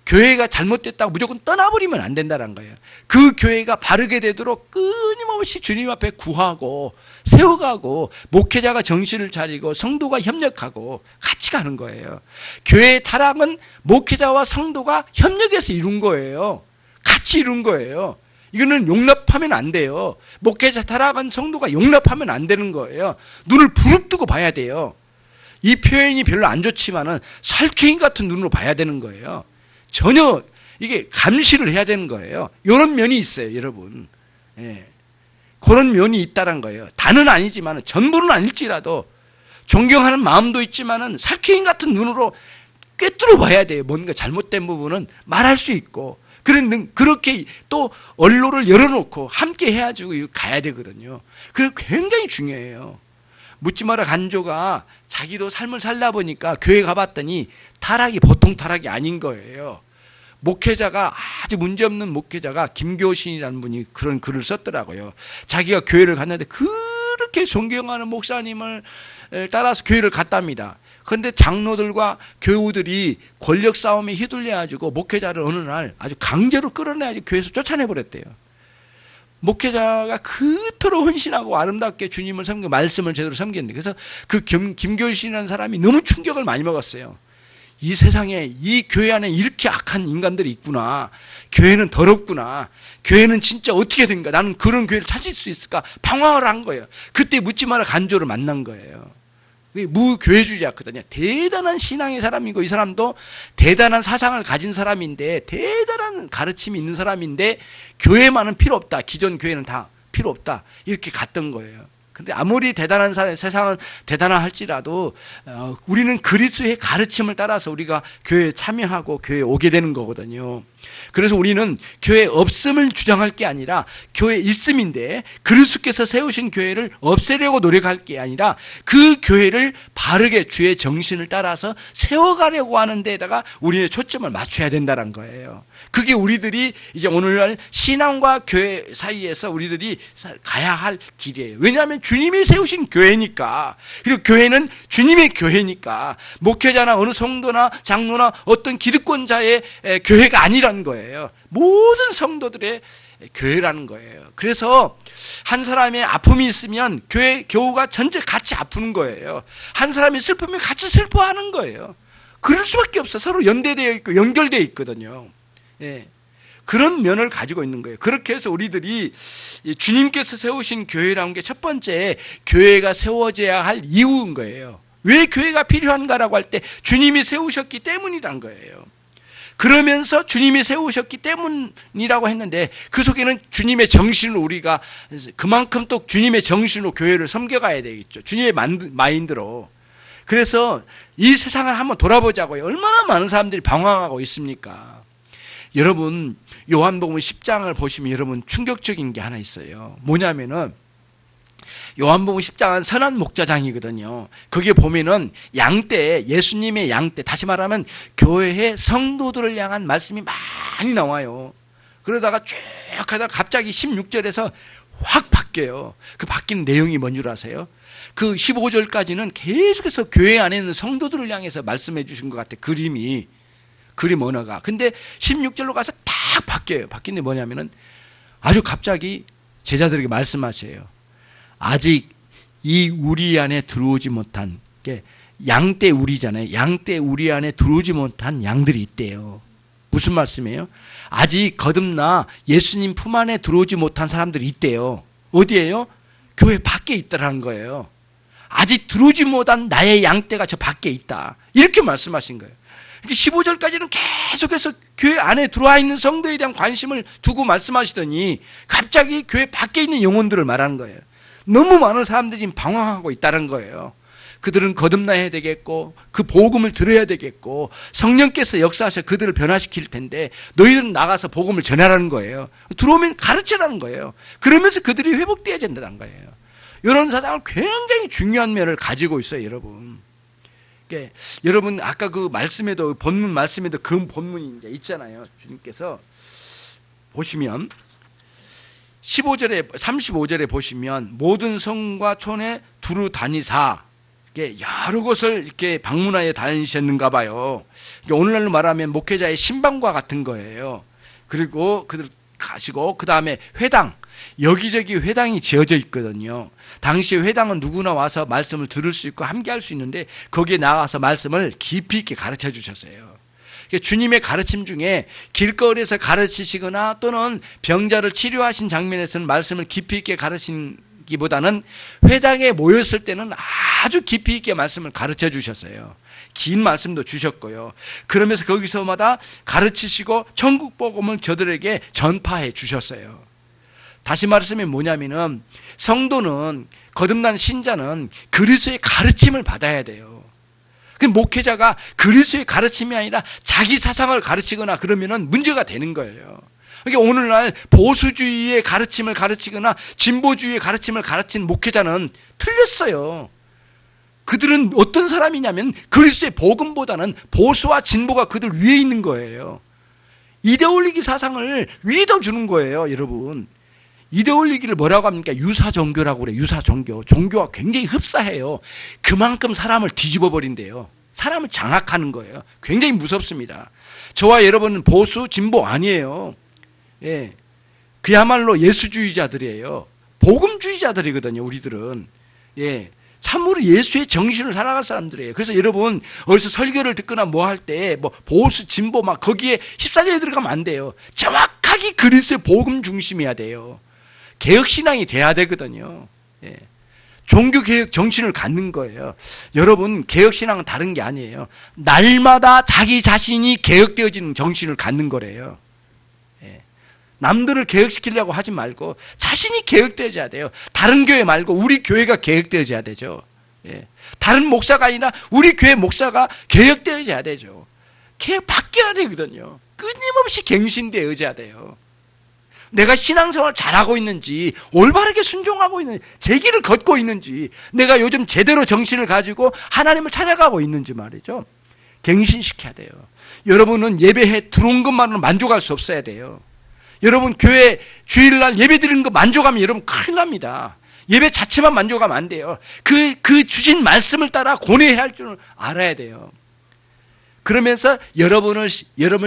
교회가 잘못됐다고 무조건 떠나버리면 안 된다는 거예요. 그 교회가 바르게 되도록 끊임없이 주님 앞에 구하고 세워가고 목회자가 정신을 차리고 성도가 협력하고 같이 가는 거예요. 교회의 타락은 목회자와 성도가 협력해서 이룬 거예요. 같이 이룬 거예요. 이거는 용납하면 안 돼요. 목회자 타락은 성도가 용납하면 안 되는 거예요. 눈을 부릅뜨고 봐야 돼요. 이 표현이 별로 안 좋지만은 살쾡이 같은 눈으로 봐야 되는 거예요. 전혀 이게 감시를 해야 되는 거예요. 이런 면이 있어요, 여러분. 예. 그런 면이 있다는 거예요. 다는 아니지만, 전부는 아닐지라도 존경하는 마음도 있지만은 살쾡이 같은 눈으로 꿰뚫어 봐야 돼요. 뭔가 잘못된 부분은 말할 수 있고, 그렇게 또 언로를 열어놓고 함께 해가지고 가야 되거든요. 그게 굉장히 중요해요. 묻지마라 간조가 자기도 삶을 살다 보니까 교회 가봤더니 타락이 보통 타락이 아닌 거예요. 목회자가 아주 문제없는 목회자가 김교신이라는 분이 그런 글을 썼더라고요. 자기가 교회를 갔는데 그렇게 존경하는 목사님을 따라서 교회를 갔답니다. 그런데 장로들과 교우들이 권력 싸움에 휘둘려가지고 목회자를 어느 날 아주 강제로 끌어내야지 교회에서 쫓아내버렸대요. 목회자가 그토록 헌신하고 아름답게 주님을 섬기고 말씀을 제대로 섬겼는데, 그래서 그 김교신이라는 사람이 너무 충격을 많이 먹었어요. 이 세상에 이 교회 안에 이렇게 악한 인간들이 있구나. 교회는 더럽구나. 교회는 진짜 어떻게 된가. 나는 그런 교회를 찾을 수 있을까. 방황을 한 거예요. 그때 묻지마라 간조를 만난 거예요. 무교회주의자거든요. 대단한 신앙의 사람이고, 이 사람도 대단한 사상을 가진 사람인데, 대단한 가르침이 있는 사람인데, 교회만은 필요 없다. 기존 교회는 다 필요 없다. 이렇게 갔던 거예요. 근데 아무리 대단한 사람, 세상은 대단하 할지라도 우리는 그리스도의 가르침을 따라서 우리가 교회에 참여하고 교회에 오게 되는 거거든요. 그래서 우리는 교회 없음을 주장할 게 아니라 교회 있음인데, 그리스도께서 세우신 교회를 없애려고 노력할 게 아니라 그 교회를 바르게 주의 정신을 따라서 세워가려고 하는 데에다가 우리의 초점을 맞춰야 된다는 거예요. 그게 우리들이 이제 오늘날 신앙과 교회 사이에서 우리들이 가야 할 길이에요. 왜냐하면 주님이 세우신 교회니까. 그리고 교회는 주님의 교회니까. 목회자나 어느 성도나 장로나 어떤 기득권자의 교회가 아니라는 거예요. 모든 성도들의 교회라는 거예요. 그래서 한 사람의 아픔이 있으면 교우가 전체 같이 아프는 거예요. 한 사람이 슬프면 같이 슬퍼하는 거예요. 그럴 수밖에 없어. 서로 연대되어 있고 연결되어 있거든요. 예. 그런 면을 가지고 있는 거예요. 그렇게 해서 우리들이 주님께서 세우신 교회라는 게 첫 번째, 교회가 세워져야 할 이유인 거예요. 왜 교회가 필요한가라고 할 때 주님이 세우셨기 때문이란 거예요. 그러면서 주님이 세우셨기 때문이라고 했는데, 그 속에는 주님의 정신으로 우리가 그만큼 또 주님의 정신으로 교회를 섬겨가야 되겠죠. 주님의 마인드로. 그래서 이 세상을 한번 돌아보자고요. 얼마나 많은 사람들이 방황하고 있습니까? 여러분, 요한복음 10장을 보시면 여러분 충격적인 게 하나 있어요. 뭐냐면은 요한복음 10장은 선한 목자장이거든요. 거기에 보면은 양떼, 예수님의 양떼, 다시 말하면 교회의 성도들을 향한 말씀이 많이 나와요. 그러다가 쭉 하다가 갑자기 16절에서 확 바뀌어요. 그 바뀐 내용이 뭔 줄 아세요? 그 15절까지는 계속해서 교회 안에 있는 성도들을 향해서 말씀해 주신 것 같아요. 그림 언어가. 근데 16절로 가서 딱 바뀌어요. 바뀐 게 뭐냐면은 아주 갑자기 제자들에게 말씀하세요. 아직 이 우리 안에 들어오지 못한, 양떼 우리잖아요. 양떼 우리 안에 들어오지 못한 양들이 있대요. 무슨 말씀이에요? 아직 거듭나 예수님 품 안에 들어오지 못한 사람들이 있대요. 어디에요? 교회 밖에 있다라는 거예요. 아직 들어오지 못한 나의 양떼가 저 밖에 있다. 이렇게 말씀하신 거예요. 15절까지는 계속해서 교회 안에 들어와 있는 성도에 대한 관심을 두고 말씀하시더니 갑자기 교회 밖에 있는 영혼들을 말하는 거예요. 너무 많은 사람들이 지금 방황하고 있다는 거예요. 그들은 거듭나야 되겠고 그 복음을 들어야 되겠고 성령께서 역사하셔 그들을 변화시킬 텐데 너희들은 나가서 복음을 전하라는 거예요. 들어오면 가르치라는 거예요. 그러면서 그들이 회복되어야 된다는 거예요. 이런 사상은 굉장히 중요한 면을 가지고 있어요, 여러분. 여러분 아까 그 말씀에도 본문 말씀에도 그런 본문이 이제 있잖아요. 주님께서 보시면 15절에 35절에 보시면 모든 성과 촌에 두루 다니사 여러 곳을 이렇게 방문하여 다니셨는가 봐요. 오늘날로 말하면 목회자의 신방과 같은 거예요. 그리고 그들 가시고 그 다음에 회당, 여기저기 회당이 지어져 있거든요. 당시 회당은 누구나 와서 말씀을 들을 수 있고 함께 할 수 있는데 거기에 나가서 말씀을 깊이 있게 가르쳐 주셨어요. 주님의 가르침 중에 길거리에서 가르치시거나 또는 병자를 치료하신 장면에서는 말씀을 깊이 있게 가르치기보다는 회당에 모였을 때는 아주 깊이 있게 말씀을 가르쳐 주셨어요. 긴 말씀도 주셨고요. 그러면서 거기서마다 가르치시고 천국 복음을 저들에게 전파해 주셨어요. 다시 말씀이 뭐냐면은 성도는, 거듭난 신자는 그리스도의 가르침을 받아야 돼요. 그 목회자가 그리스도의 가르침이 아니라 자기 사상을 가르치거나 그러면은 문제가 되는 거예요. 그러니까 오늘날 보수주의의 가르침을 가르치거나 진보주의의 가르침을 가르친 목회자는 틀렸어요. 그들은 어떤 사람이냐면 그리스도의 복음보다는 보수와 진보가 그들 위에 있는 거예요. 이데올리기 사상을 위에다 주는 거예요, 여러분. 이데올리기를 뭐라고 합니까? 유사종교라고 그래요. 유사종교. 종교가 굉장히 흡사해요. 그만큼 사람을 뒤집어 버린대요. 사람을 장악하는 거예요. 굉장히 무섭습니다. 저와 여러분은 보수, 진보 아니에요. 예. 그야말로 예수주의자들이에요. 복음주의자들이거든요, 우리들은. 예. 참으로 예수의 정신을 살아갈 사람들이에요. 그래서 여러분, 어디서 설교를 듣거나 뭐 할 때, 뭐, 보수, 진보 막 거기에 휩쓸려 들어가면 안 돼요. 정확하게 그리스도의 복음 중심이어야 돼요. 개혁신앙이 돼야 되거든요. 예. 종교개혁 정신을 갖는 거예요. 여러분, 개혁신앙은 다른 게 아니에요. 날마다 자기 자신이 개혁되어지는 정신을 갖는 거래요. 예. 남들을 개혁시키려고 하지 말고 자신이 개혁되어져야 돼요. 다른 교회 말고 우리 교회가 개혁되어져야 되죠. 예. 다른 목사가 아니라 우리 교회 목사가 개혁되어져야 되죠. 개혁 바뀌어야 되거든요. 끊임없이 갱신되어져야 돼요. 내가 신앙생활 잘하고 있는지, 올바르게 순종하고 있는지, 제 길을 걷고 있는지, 내가 요즘 제대로 정신을 가지고 하나님을 찾아가고 있는지 말이죠. 갱신시켜야 돼요. 여러분은 예배에 들어온 것만으로 만족할 수 없어야 돼요. 여러분 교회 주일날 예배 드리는 거 만족하면 여러분 큰일 납니다. 예배 자체만 만족하면 안 돼요. 그 주신 말씀을 따라 고뇌해야 할 줄을 알아야 돼요. 그러면서 여러분을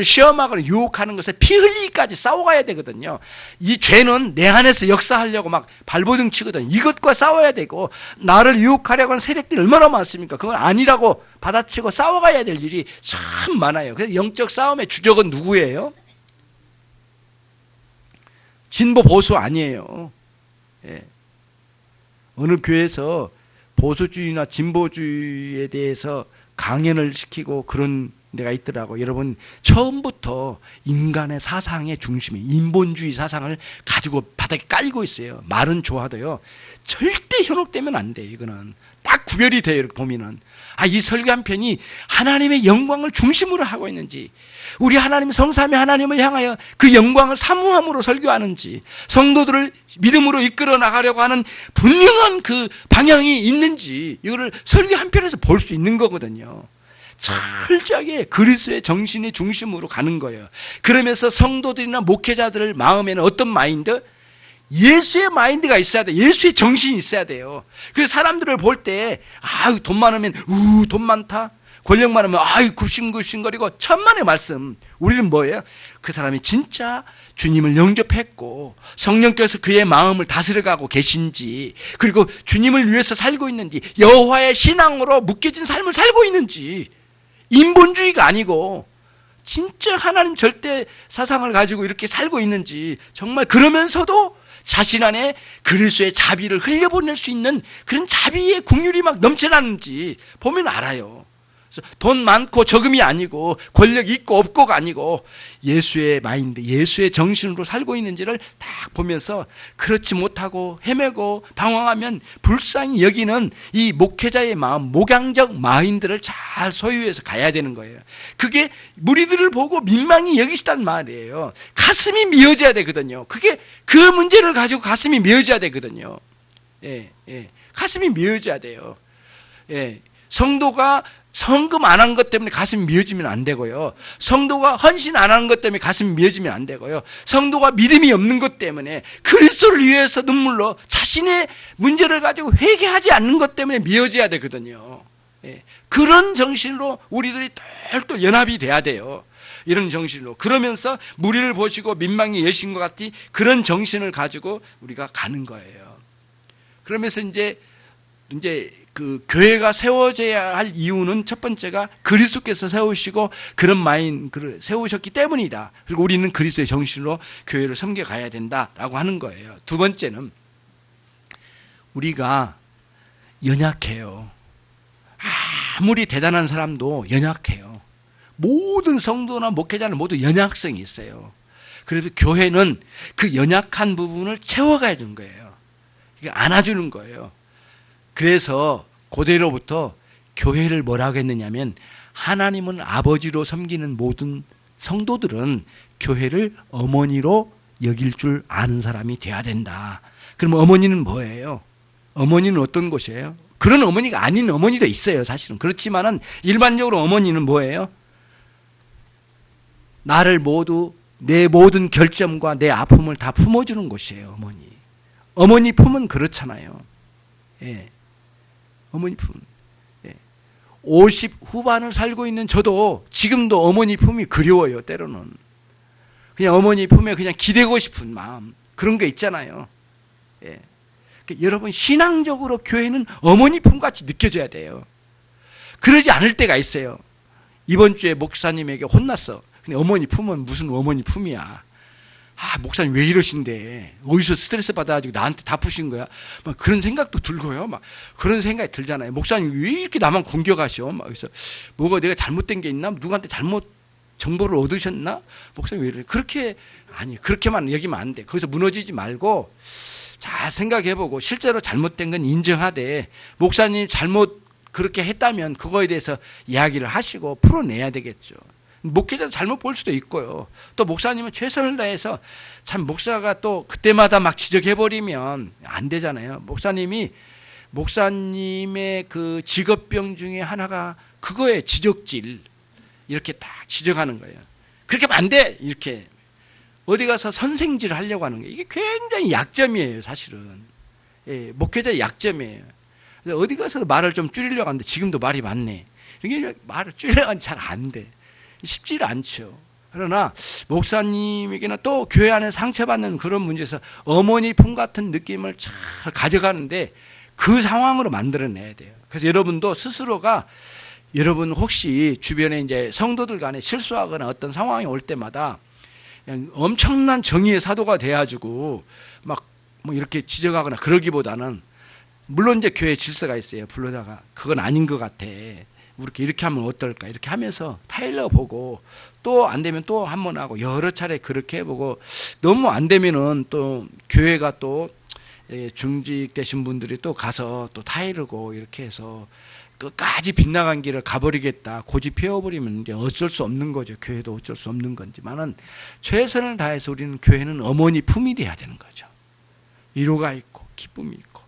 시험하거나 유혹하는 것에 피 흘리기까지 싸워가야 되거든요. 이 죄는 내 안에서 역사하려고 막 발버둥 치거든요. 이것과 싸워야 되고, 나를 유혹하려고 하는 세력들이 얼마나 많습니까? 그건 아니라고 받아치고 싸워가야 될 일이 참 많아요. 그래서 영적 싸움의 주적은 누구예요? 진보 보수 아니에요. 예. 어느 교회에서 보수주의나 진보주의에 대해서 강연을 시키고 그런 데가 있더라고. 여러분, 처음부터 인간의 사상의 중심에 인본주의 사상을 가지고 바닥에 깔고 있어요. 말은 좋아도요, 절대 현혹되면 안 돼요. 이거는 딱 구별이 돼요. 이렇게 보면은, 이 설교 한 편이 하나님의 영광을 중심으로 하고 있는지, 우리 하나님 성삼위 하나님을 향하여 그 영광을 사모함으로 설교하는지, 성도들을 믿음으로 이끌어 나가려고 하는 분명한 그 방향이 있는지, 이거를 설교 한 편에서 볼 수 있는 거거든요. 철저하게 그리스도의 정신의 중심으로 가는 거예요. 그러면서 성도들이나 목회자들 마음에는 어떤 마인드? 예수의 마인드가 있어야 돼요. 예수의 정신이 있어야 돼요. 그 사람들을 볼 때, 돈 많으면, 돈 많다. 권력 많으면, 굽신굽신거리고, 천만의 말씀. 우리는 뭐예요? 그 사람이 진짜 주님을 영접했고, 성령께서 그의 마음을 다스려가고 계신지, 그리고 주님을 위해서 살고 있는지, 여호와의 신앙으로 묶여진 삶을 살고 있는지, 인본주의가 아니고, 진짜 하나님 절대 사상을 가지고 이렇게 살고 있는지, 정말 그러면서도 자신 안에 그리스도의 자비를 흘려보낼 수 있는 그런 자비의 국률이 막 넘쳐나는지 보면 알아요. 그래서 돈 많고 적음이 아니고, 권력 있고 없고가 아니고, 예수의 마인드, 예수의 정신으로 살고 있는지를 딱 보면서, 그렇지 못하고 헤매고 방황하면 불쌍히 여기는 이 목회자의 마음, 목양적 마인드를 잘 소유해서 가야 되는 거예요. 그게 무리들을 보고 민망히 여기시단 말이에요. 가슴이 미어져야 되거든요. 그게 그 문제를 가지고 가슴이 미어져야 되거든요. 가슴이 미어져야 돼요. 성도가 성금 안 한 것 때문에 가슴이 미어지면 안 되고요. 성도가 헌신 안 하는 것 때문에 가슴이 미어지면 안 되고요. 성도가 믿음이 없는 것 때문에 그리스도를 위해서 눈물로 자신의 문제를 가지고 회개하지 않는 것 때문에 미어져야 되거든요. 예. 그런 정신으로 우리들이 똘똘 연합이 돼야 돼요. 이런 정신으로. 그러면서 무리를 보시고 민망히 여신 것 같이 그런 정신을 가지고 우리가 가는 거예요. 그러면서 이제 그 교회가 세워져야 할 이유는 첫 번째가 그리스도께서 세우시고 그런 마인드를 세우셨기 때문이다. 그리고 우리는 그리스도의 정신으로 교회를 섬겨 가야 된다라고 하는 거예요. 두 번째는 우리가 연약해요. 아무리 대단한 사람도 연약해요. 모든 성도나 목회자는 모두 연약성이 있어요. 그래도 교회는 그 연약한 부분을 채워가야 되는 거예요. 안아주는 거예요. 그래서 고대로부터 교회를 뭐라고 했느냐면 하나님은 아버지로 섬기는 모든 성도들은 교회를 어머니로 여길 줄 아는 사람이 돼야 된다. 그럼 어머니는 뭐예요? 어머니는 어떤 곳이에요? 그런 어머니가 아닌 어머니도 있어요, 사실은. 그렇지만은 일반적으로 어머니는 뭐예요? 나를 모두 내 모든 결점과 내 아픔을 다 품어주는 곳이에요, 어머니. 어머니 품은 그렇잖아요. 예. 어머니 품. 예. 50 후반을 살고 있는 저도 지금도 어머니 품이 그리워요, 때로는. 그냥 어머니 품에 그냥 기대고 싶은 마음. 그런 게 있잖아요. 예. 그러니까 여러분, 신앙적으로 교회는 어머니 품같이 느껴져야 돼요. 그러지 않을 때가 있어요. 이번 주에 목사님에게 혼났어. 근데 어머니 품은 무슨 어머니 품이야. 목사님 왜 이러신데? 어디서 스트레스 받아가지고 나한테 다 푸신 거야? 막 그런 생각도 들고요. 막 그런 생각이 들잖아요. 목사님 왜 이렇게 나만 공격하셔? 막 그래서 뭐가 내가 잘못된 게 있나? 누구한테 잘못 정보를 얻으셨나? 목사님 왜 이래? 그렇게만 여기면 안 돼. 거기서 무너지지 말고 잘 생각해보고 실제로 잘못된 건 인정하되 목사님 잘못 그렇게 했다면 그거에 대해서 이야기를 하시고 풀어내야 되겠죠. 목회자도 잘못 볼 수도 있고요. 또 목사님은 최선을 다해서 참 목사가 또 그때마다 막 지적해버리면 안 되잖아요. 목사님의 그 직업병 중에 하나가 그거에 지적질. 이렇게 딱 지적하는 거예요. 그렇게 하면 안 돼! 이렇게. 어디 가서 선생질 하려고 하는 거예요. 이게 굉장히 약점이에요, 사실은. 예, 목회자의 약점이에요. 어디 가서 말을 좀 줄이려고 하는데 지금도 말이 많네. 이게 말을 줄이려고 하는데 잘 안 돼. 쉽지 않죠. 그러나 목사님에게는 또 교회 안에 상처받는 그런 문제에서 어머니 품 같은 느낌을 잘 가져가는데 그 상황으로 만들어내야 돼요. 그래서 여러분도 스스로가 여러분 혹시 주변에 이제 성도들 간에 실수하거나 어떤 상황이 올 때마다 그냥 엄청난 정의의 사도가 돼가지고 막 뭐 이렇게 지적하거나 그러기보다는 물론 이제 교회 질서가 있어요. 불러다가 그건 아닌 것 같아. 이렇게 하면 어떨까? 이렇게 하면서 타일러 보고 또 안 되면 또 한 번 하고 여러 차례 그렇게 해보고 너무 안 되면은 또 교회가 또 중직되신 분들이 또 가서 또 타이르고 이렇게 해서 끝까지 빗나간 길을 가버리겠다. 고집해버리면 이제 어쩔 수 없는 거죠. 교회도 어쩔 수 없는 건지만은 최선을 다해서 우리는 교회는 어머니 품이 돼야 되는 거죠. 위로가 있고 기쁨이 있고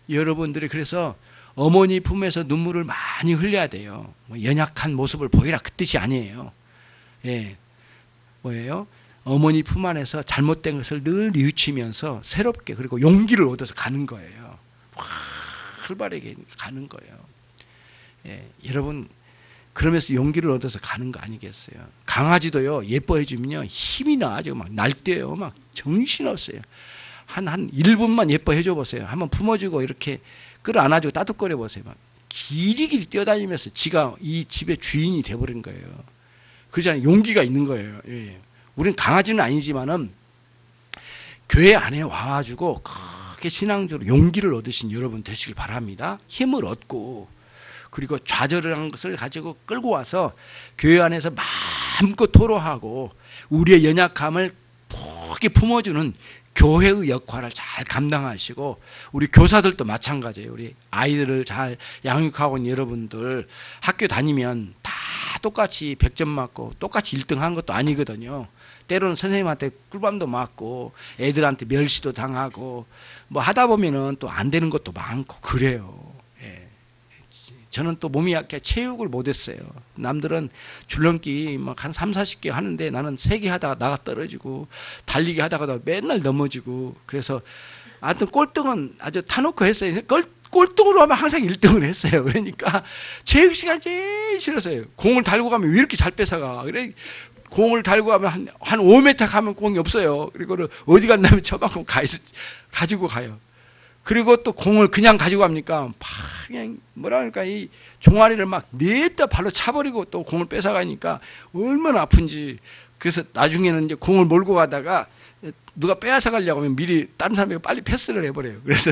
여러분들이 그래서 어머니 품에서 눈물을 많이 흘려야 돼요. 연약한 모습을 보이라 그 뜻이 아니에요. 예, 뭐예요? 어머니 품 안에서 잘못된 것을 늘 뉘우치면서 새롭게 그리고 용기를 얻어서 가는 거예요. 활발하게 가는 거예요. 예, 여러분 그러면서 용기를 얻어서 가는 거 아니겠어요? 강아지도요 예뻐해주면요 힘이 나죠. 막 날뛰어요. 막 정신없어요. 한 1분만 예뻐해줘 보세요. 한번 품어주고 이렇게 끌어안아주고 따뜻거려 보세요. 막 길이길이 뛰어다니면서 지가 이 집의 주인이 돼버린 거예요. 그러잖아요. 용기가 있는 거예요. 예. 우리는 강아지는 아니지만은 교회 안에 와가지고 크게 신앙적으로 용기를 얻으신 여러분 되시길 바랍니다. 힘을 얻고 그리고 좌절한 것을 가지고 끌고 와서 교회 안에서 마음껏 토로하고 우리의 연약함을 크게 품어주는 교회의 역할을 잘 감당하시고 우리 교사들도 마찬가지예요. 우리 아이들을 잘 양육하고 있는 여러분들 학교 다니면 다 똑같이 100점 맞고 똑같이 1등 한 것도 아니거든요. 때로는 선생님한테 꿀밤도 맞고 애들한테 멸시도 당하고 뭐 하다 보면은 또 안 되는 것도 많고 그래요. 예. 저는 또 몸이 약해 체육을 못했어요. 남들은 줄넘기 막 한 3, 40개 하는데 나는 3개 하다가 나가 떨어지고 달리기 하다가도 맨날 넘어지고 그래서 하여튼 꼴등은 아주 타놓고 했어요. 꼴등으로 하면 항상 1등을 했어요. 그러니까 체육 시간 제일 싫었어요. 공을 달고 가면 왜 이렇게 잘 뺏어가. 그래 공을 달고 가면 한 5m 가면 공이 없어요. 그리고 어디 갔냐면 저만큼 가지고 가요. 그리고 또 공을 그냥 가지고 갑니까? 막 그냥 뭐라 그럴까 이 종아리를 막 냅다 발로 차버리고 또 공을 뺏어가니까 얼마나 아픈지. 그래서 나중에는 이제 공을 몰고 가다가 누가 빼앗아 가려고 하면 미리 다른 사람이 빨리 패스를 해버려요. 그래서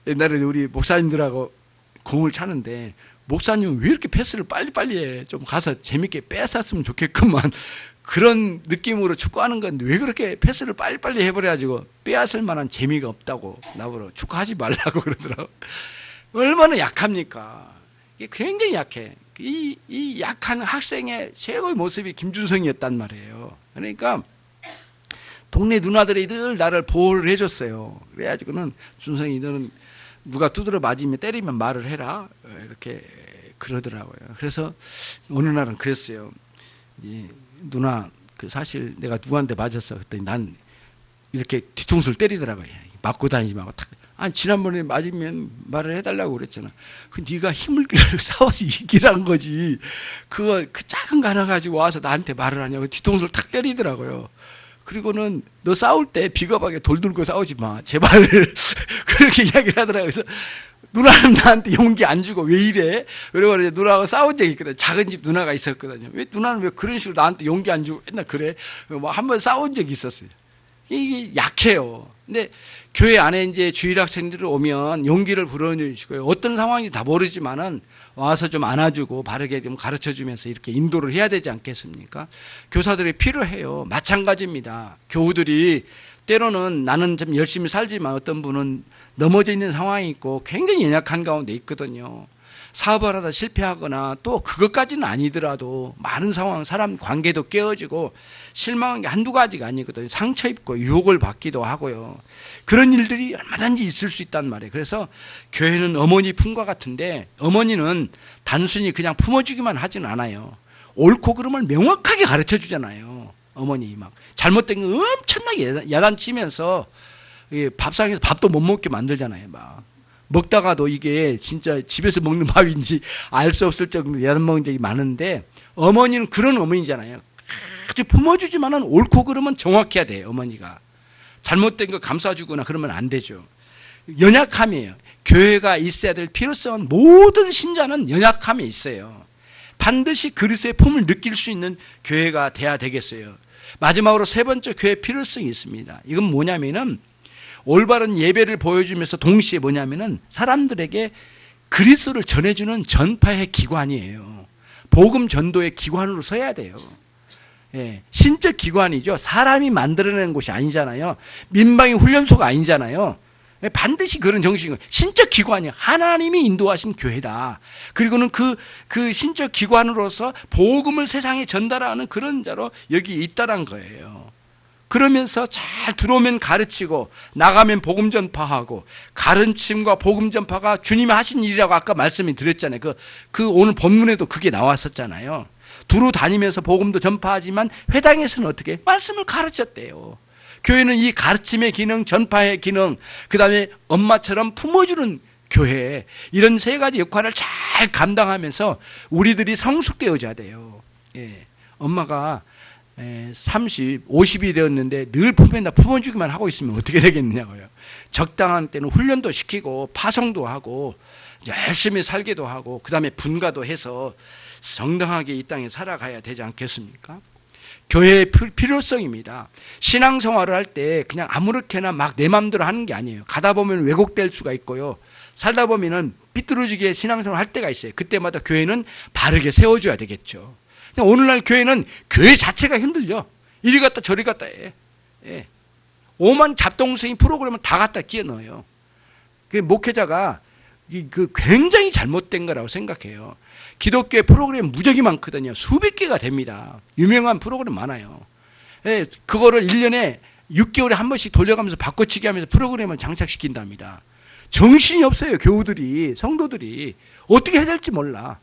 옛날에 우리 목사님들하고 공을 차는데 목사님은 왜 이렇게 패스를 빨리빨리 해? 좀 가서 재밌게 뺏었으면 좋겠구만. 그런 느낌으로 축구하는 건데 왜 그렇게 패스를 빨리빨리 해버려가지고 빼앗을 만한 재미가 없다고 나보러 축구하지 말라고 그러더라고. 얼마나 약합니까? 이게 굉장히 약해. 이 약한 학생의 최고의 모습이 김준성이었단 말이에요. 그러니까 동네 누나들이 늘 나를 보호를 해줬어요. 그래가지고는 준성이 너는 누가 두드려 맞으면 때리면 말을 해라 이렇게 그러더라고요. 그래서 어느 날은 그랬어요. 누나 사실 내가 누구한테 맞았어. 그랬더니 난 이렇게 뒤통수를 때리더라고요. 맞고 다니지 말고 탁. 아니 지난번에 맞으면 말을 해달라고 그랬잖아. 그 네가 힘을 싸워서 이기란 거지. 그 작은 거 하나 가지고 와서 나한테 말을 하냐고 뒤통수를 탁 때리더라고요. 그리고는 너 싸울 때 비겁하게 돌 들고 싸우지 마. 제발 그렇게 이야기를 하더라고요. 그래서 누나는 나한테 용기 안 주고 왜 이래? 그리고 누나하고 싸운 적이 있거든요. 작은 집 누나가 있었거든요. 왜 누나는 왜 그런 식으로 나한테 용기 안 주고 맨날 그래? 뭐 한 번 싸운 적이 있었어요. 이게 약해요. 근데 교회 안에 이제 주일 학생들이 오면 용기를 불어넣으시고요. 어떤 상황인지 다 모르지만은 와서 좀 안아주고 바르게 좀 가르쳐주면서 이렇게 인도를 해야 되지 않겠습니까? 교사들이 필요해요. 마찬가지입니다. 교우들이 때로는 나는 좀 열심히 살지만 어떤 분은 넘어져 있는 상황이 있고 굉장히 연약한 가운데 있거든요. 사업을 하다 실패하거나 또 그것까지는 아니더라도 많은 상황, 사람 관계도 깨어지고 실망한 게 한두 가지가 아니거든요. 상처 입고 유혹을 받기도 하고요. 그런 일들이 얼마든지 있을 수 있단 말이에요. 그래서 교회는 어머니 품과 같은데 어머니는 단순히 그냥 품어주기만 하진 않아요. 옳고 그름을 명확하게 가르쳐 주잖아요. 어머니 막 잘못된 거 엄청나게 야단치면서 밥상에서 밥도 못 먹게 만들잖아요. 막 먹다가도 이게 진짜 집에서 먹는 밥인지 알 수 없을 정도로 야단 먹은 적이 많은데 어머니는 그런 어머니잖아요. 아주 품어주지만은 옳고 그름은 정확해야 돼요. 어머니가 잘못된 거 감싸주거나 그러면 안 되죠. 연약함이에요. 교회가 있어야 될 필요성은 모든 신자는 연약함이 있어요. 반드시 그리스도의 품을 느낄 수 있는 교회가 돼야 되겠어요. 마지막으로 세 번째 교회의 필요성이 있습니다. 이건 뭐냐면은 올바른 예배를 보여주면서 동시에 뭐냐면은 사람들에게 그리스도를 전해주는 전파의 기관이에요. 복음 전도의 기관으로 서야 돼요. 예, 신적 기관이죠. 사람이 만들어낸 곳이 아니잖아요. 민방위 훈련소가 아니잖아요. 반드시 그런 정신이 신적 기관이에요. 하나님이 인도하신 교회다. 그리고는 그 신적 기관으로서 복음을 세상에 전달하는 그런 자로 여기 있다란 거예요. 그러면서 잘 들어오면 가르치고 나가면 복음 전파하고 가르침과 복음 전파가 주님이 하신 일이라고 아까 말씀이 드렸잖아요. 그 오늘 본문에도 그게 나왔었잖아요. 두루 다니면서 복음도 전파하지만 회당에서는 어떻게 말씀을 가르쳤대요. 교회는 이 가르침의 기능, 전파의 기능, 그 다음에 엄마처럼 품어주는 교회, 이런 세 가지 역할을 잘 감당하면서 우리들이 성숙되어져야 돼요. 예. 엄마가 30, 50이 되었는데 늘 품에다 품어주기만 하고 있으면 어떻게 되겠느냐고요. 적당한 때는 훈련도 시키고 파송도 하고 열심히 살기도 하고 그 다음에 분가도 해서 정당하게 이 땅에 살아가야 되지 않겠습니까? 교회의 필요성입니다. 신앙생활을 할 때 그냥 아무렇게나 막 내 마음대로 하는 게 아니에요. 가다 보면 왜곡될 수가 있고요. 살다 보면은 삐뚤어지게 신앙생활을 할 때가 있어요. 그때마다 교회는 바르게 세워줘야 되겠죠. 오늘날 교회는 교회 자체가 흔들려. 이리 갔다 저리 갔다 해. 예. 오만 잡동생이 프로그램을 다 갖다 끼워 넣어요. 그 목회자가 굉장히 잘못된 거라고 생각해요. 기독교의 프로그램 무적이 많거든요. 수백 개가 됩니다. 유명한 프로그램 많아요. 예, 그거를 1년에 6개월에 한 번씩 돌려가면서 바꿔치기 하면서 프로그램을 장착시킨답니다. 정신이 없어요. 교우들이, 성도들이. 어떻게 해야 될지 몰라.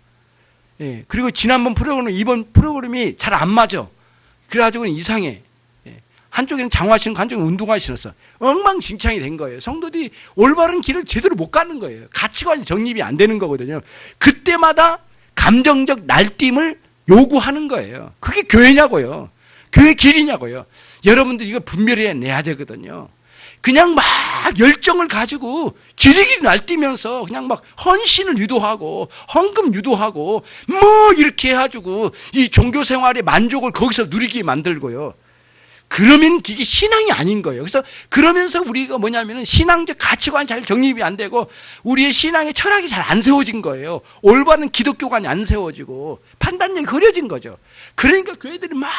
예. 그리고 지난번 프로그램, 이번 프로그램이 잘 안 맞아. 그래가지고 이상해. 예. 한쪽에는 장화 신고 한쪽에는 운동화 신었어. 엉망진창이 된 거예요. 성도들이 올바른 길을 제대로 못 가는 거예요. 가치관이 정립이 안 되는 거거든요. 그때마다 감정적 날뛰임을 요구하는 거예요. 그게 교회냐고요. 교회 길이냐고요. 여러분들 이거 분별해 내야 되거든요. 그냥 막 열정을 가지고 길이길이 날뛰면서 그냥 막 헌신을 유도하고 헌금 유도하고 뭐 이렇게 해가지고 이 종교 생활의 만족을 거기서 누리게 만들고요. 그러면 이게 신앙이 아닌 거예요. 그래서 그러면서 우리가 뭐냐면은 신앙적 가치관이 잘 정립이 안 되고 우리의 신앙의 철학이 잘 안 세워진 거예요. 올바른 기독교관이 안 세워지고 판단력이 흐려진 거죠. 그러니까 교회들이 막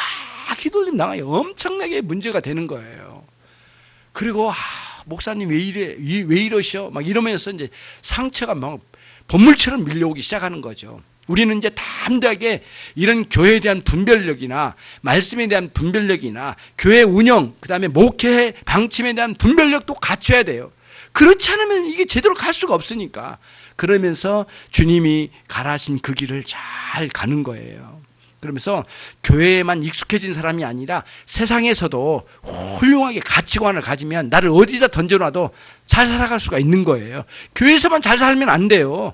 휘둘림 당해요. 엄청나게 문제가 되는 거예요. 그리고 목사님 왜 이러셔? 막 이러면서 이제 상처가 막 본물처럼 밀려오기 시작하는 거죠. 우리는 이제 담대하게 이런 교회에 대한 분별력이나 말씀에 대한 분별력이나 교회 운영, 그다음에 목회 방침에 대한 분별력도 갖춰야 돼요. 그렇지 않으면 이게 제대로 갈 수가 없으니까. 그러면서 주님이 가라신 그 길을 잘 가는 거예요. 그러면서 교회에만 익숙해진 사람이 아니라 세상에서도 훌륭하게 가치관을 가지면 나를 어디다 던져놔도 잘 살아갈 수가 있는 거예요. 교회에서만 잘 살면 안 돼요.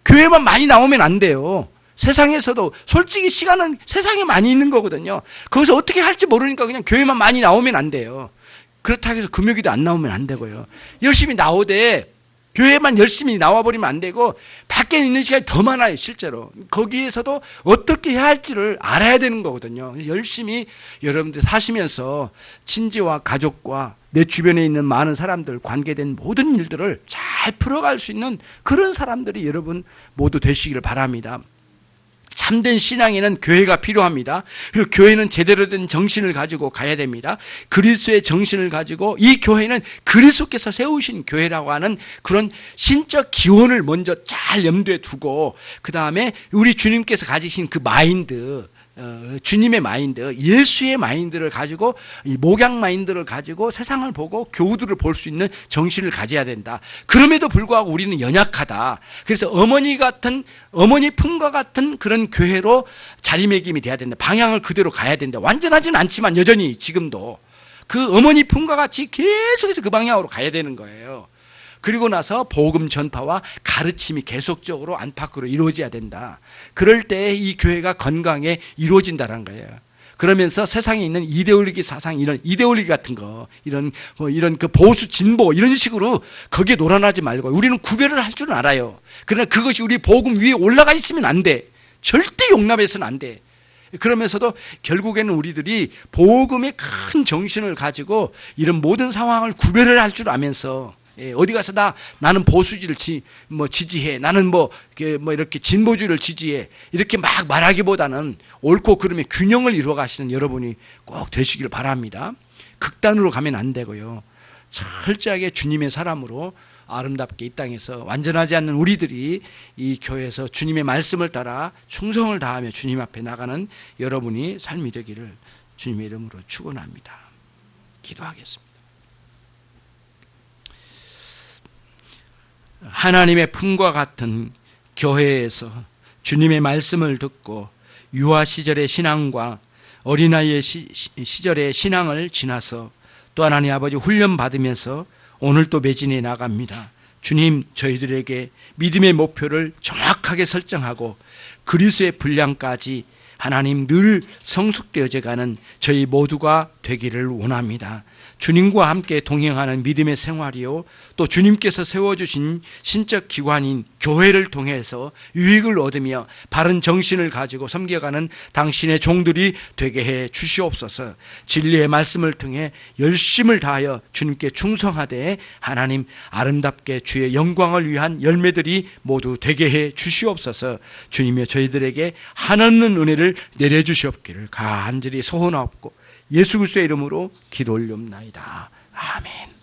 교회만 많이 나오면 안 돼요. 세상에서도 솔직히 시간은 세상에 많이 있는 거거든요. 거기서 어떻게 할지 모르니까 그냥 교회만 많이 나오면 안 돼요. 그렇다고 해서 금요기도 안 나오면 안 되고요. 열심히 나오되 교회만 열심히 나와버리면 안 되고 밖에 있는 시간이 더 많아요. 실제로 거기에서도 어떻게 해야 할지를 알아야 되는 거거든요. 열심히 여러분들 사시면서 친지와 가족과 내 주변에 있는 많은 사람들 관계된 모든 일들을 잘 풀어갈 수 있는 그런 사람들이 여러분 모두 되시기를 바랍니다. 참된 신앙에는 교회가 필요합니다. 그리고 교회는 제대로 된 정신을 가지고 가야 됩니다. 그리스도의 정신을 가지고 이 교회는 그리스도께서 세우신 교회라고 하는 그런 신적 기원을 먼저 잘 염두에 두고 그 다음에 우리 주님께서 가지신 그 마인드, 주님의 마인드, 예수의 마인드를 가지고 이 목양 마인드를 가지고 세상을 보고 교우들을 볼 수 있는 정신을 가져야 된다. 그럼에도 불구하고 우리는 연약하다. 그래서 어머니 품과 같은 그런 교회로 자리매김이 돼야 된다. 방향을 그대로 가야 된다. 완전하지는 않지만 여전히 지금도 그 어머니 품과 같이 계속해서 그 방향으로 가야 되는 거예요. 그리고 나서 복음 전파와 가르침이 계속적으로 안팎으로 이루어져야 된다. 그럴 때 이 교회가 건강에 이루어진다는 거예요. 그러면서 세상에 있는 이데올로기 사상, 이런 이데올로기 같은 거, 이런 그 보수 진보 이런 식으로 거기에 놀아나지 말고 우리는 구별을 할 줄은 알아요. 그러나 그것이 우리 복음 위에 올라가 있으면 안 돼. 절대 용납해서는 안 돼. 그러면서도 결국에는 우리들이 복음의 큰 정신을 가지고 이런 모든 상황을 구별을 할 줄 아면서 어디 가서 나는 보수주의를 지지해. 나는 이렇게 진보주의를 지지해. 이렇게 막 말하기보다는 옳고 그름의 균형을 이루어 가시는 여러분이 꼭 되시길 바랍니다. 극단으로 가면 안 되고요. 철저하게 주님의 사람으로 아름답게 이 땅에서 완전하지 않는 우리들이 이 교회에서 주님의 말씀을 따라 충성을 다하며 주님 앞에 나가는 여러분이 삶이 되기를 주님의 이름으로 축원합니다. 기도하겠습니다. 하나님의 품과 같은 교회에서 주님의 말씀을 듣고 유아 시절의 신앙과 어린아이의 시절의 신앙을 지나서 또 하나님 아버지 훈련받으면서 오늘 또 매진해 나갑니다. 주님, 저희들에게 믿음의 목표를 정확하게 설정하고 그리스도의 분량까지 하나님 늘 성숙되어져 가는 저희 모두가 되기를 원합니다. 주님과 함께 동행하는 믿음의 생활이요, 또 주님께서 세워주신 신적 기관인 교회를 통해서 유익을 얻으며 바른 정신을 가지고 섬겨가는 당신의 종들이 되게 해 주시옵소서. 진리의 말씀을 통해 열심을 다하여 주님께 충성하되 하나님 아름답게 주의 영광을 위한 열매들이 모두 되게 해 주시옵소서. 주님의 저희들에게 한없는 은혜를 내려주시옵기를 간절히 소원하옵고 예수 그리스도의 이름으로 기도 올리옵나이다. 아멘.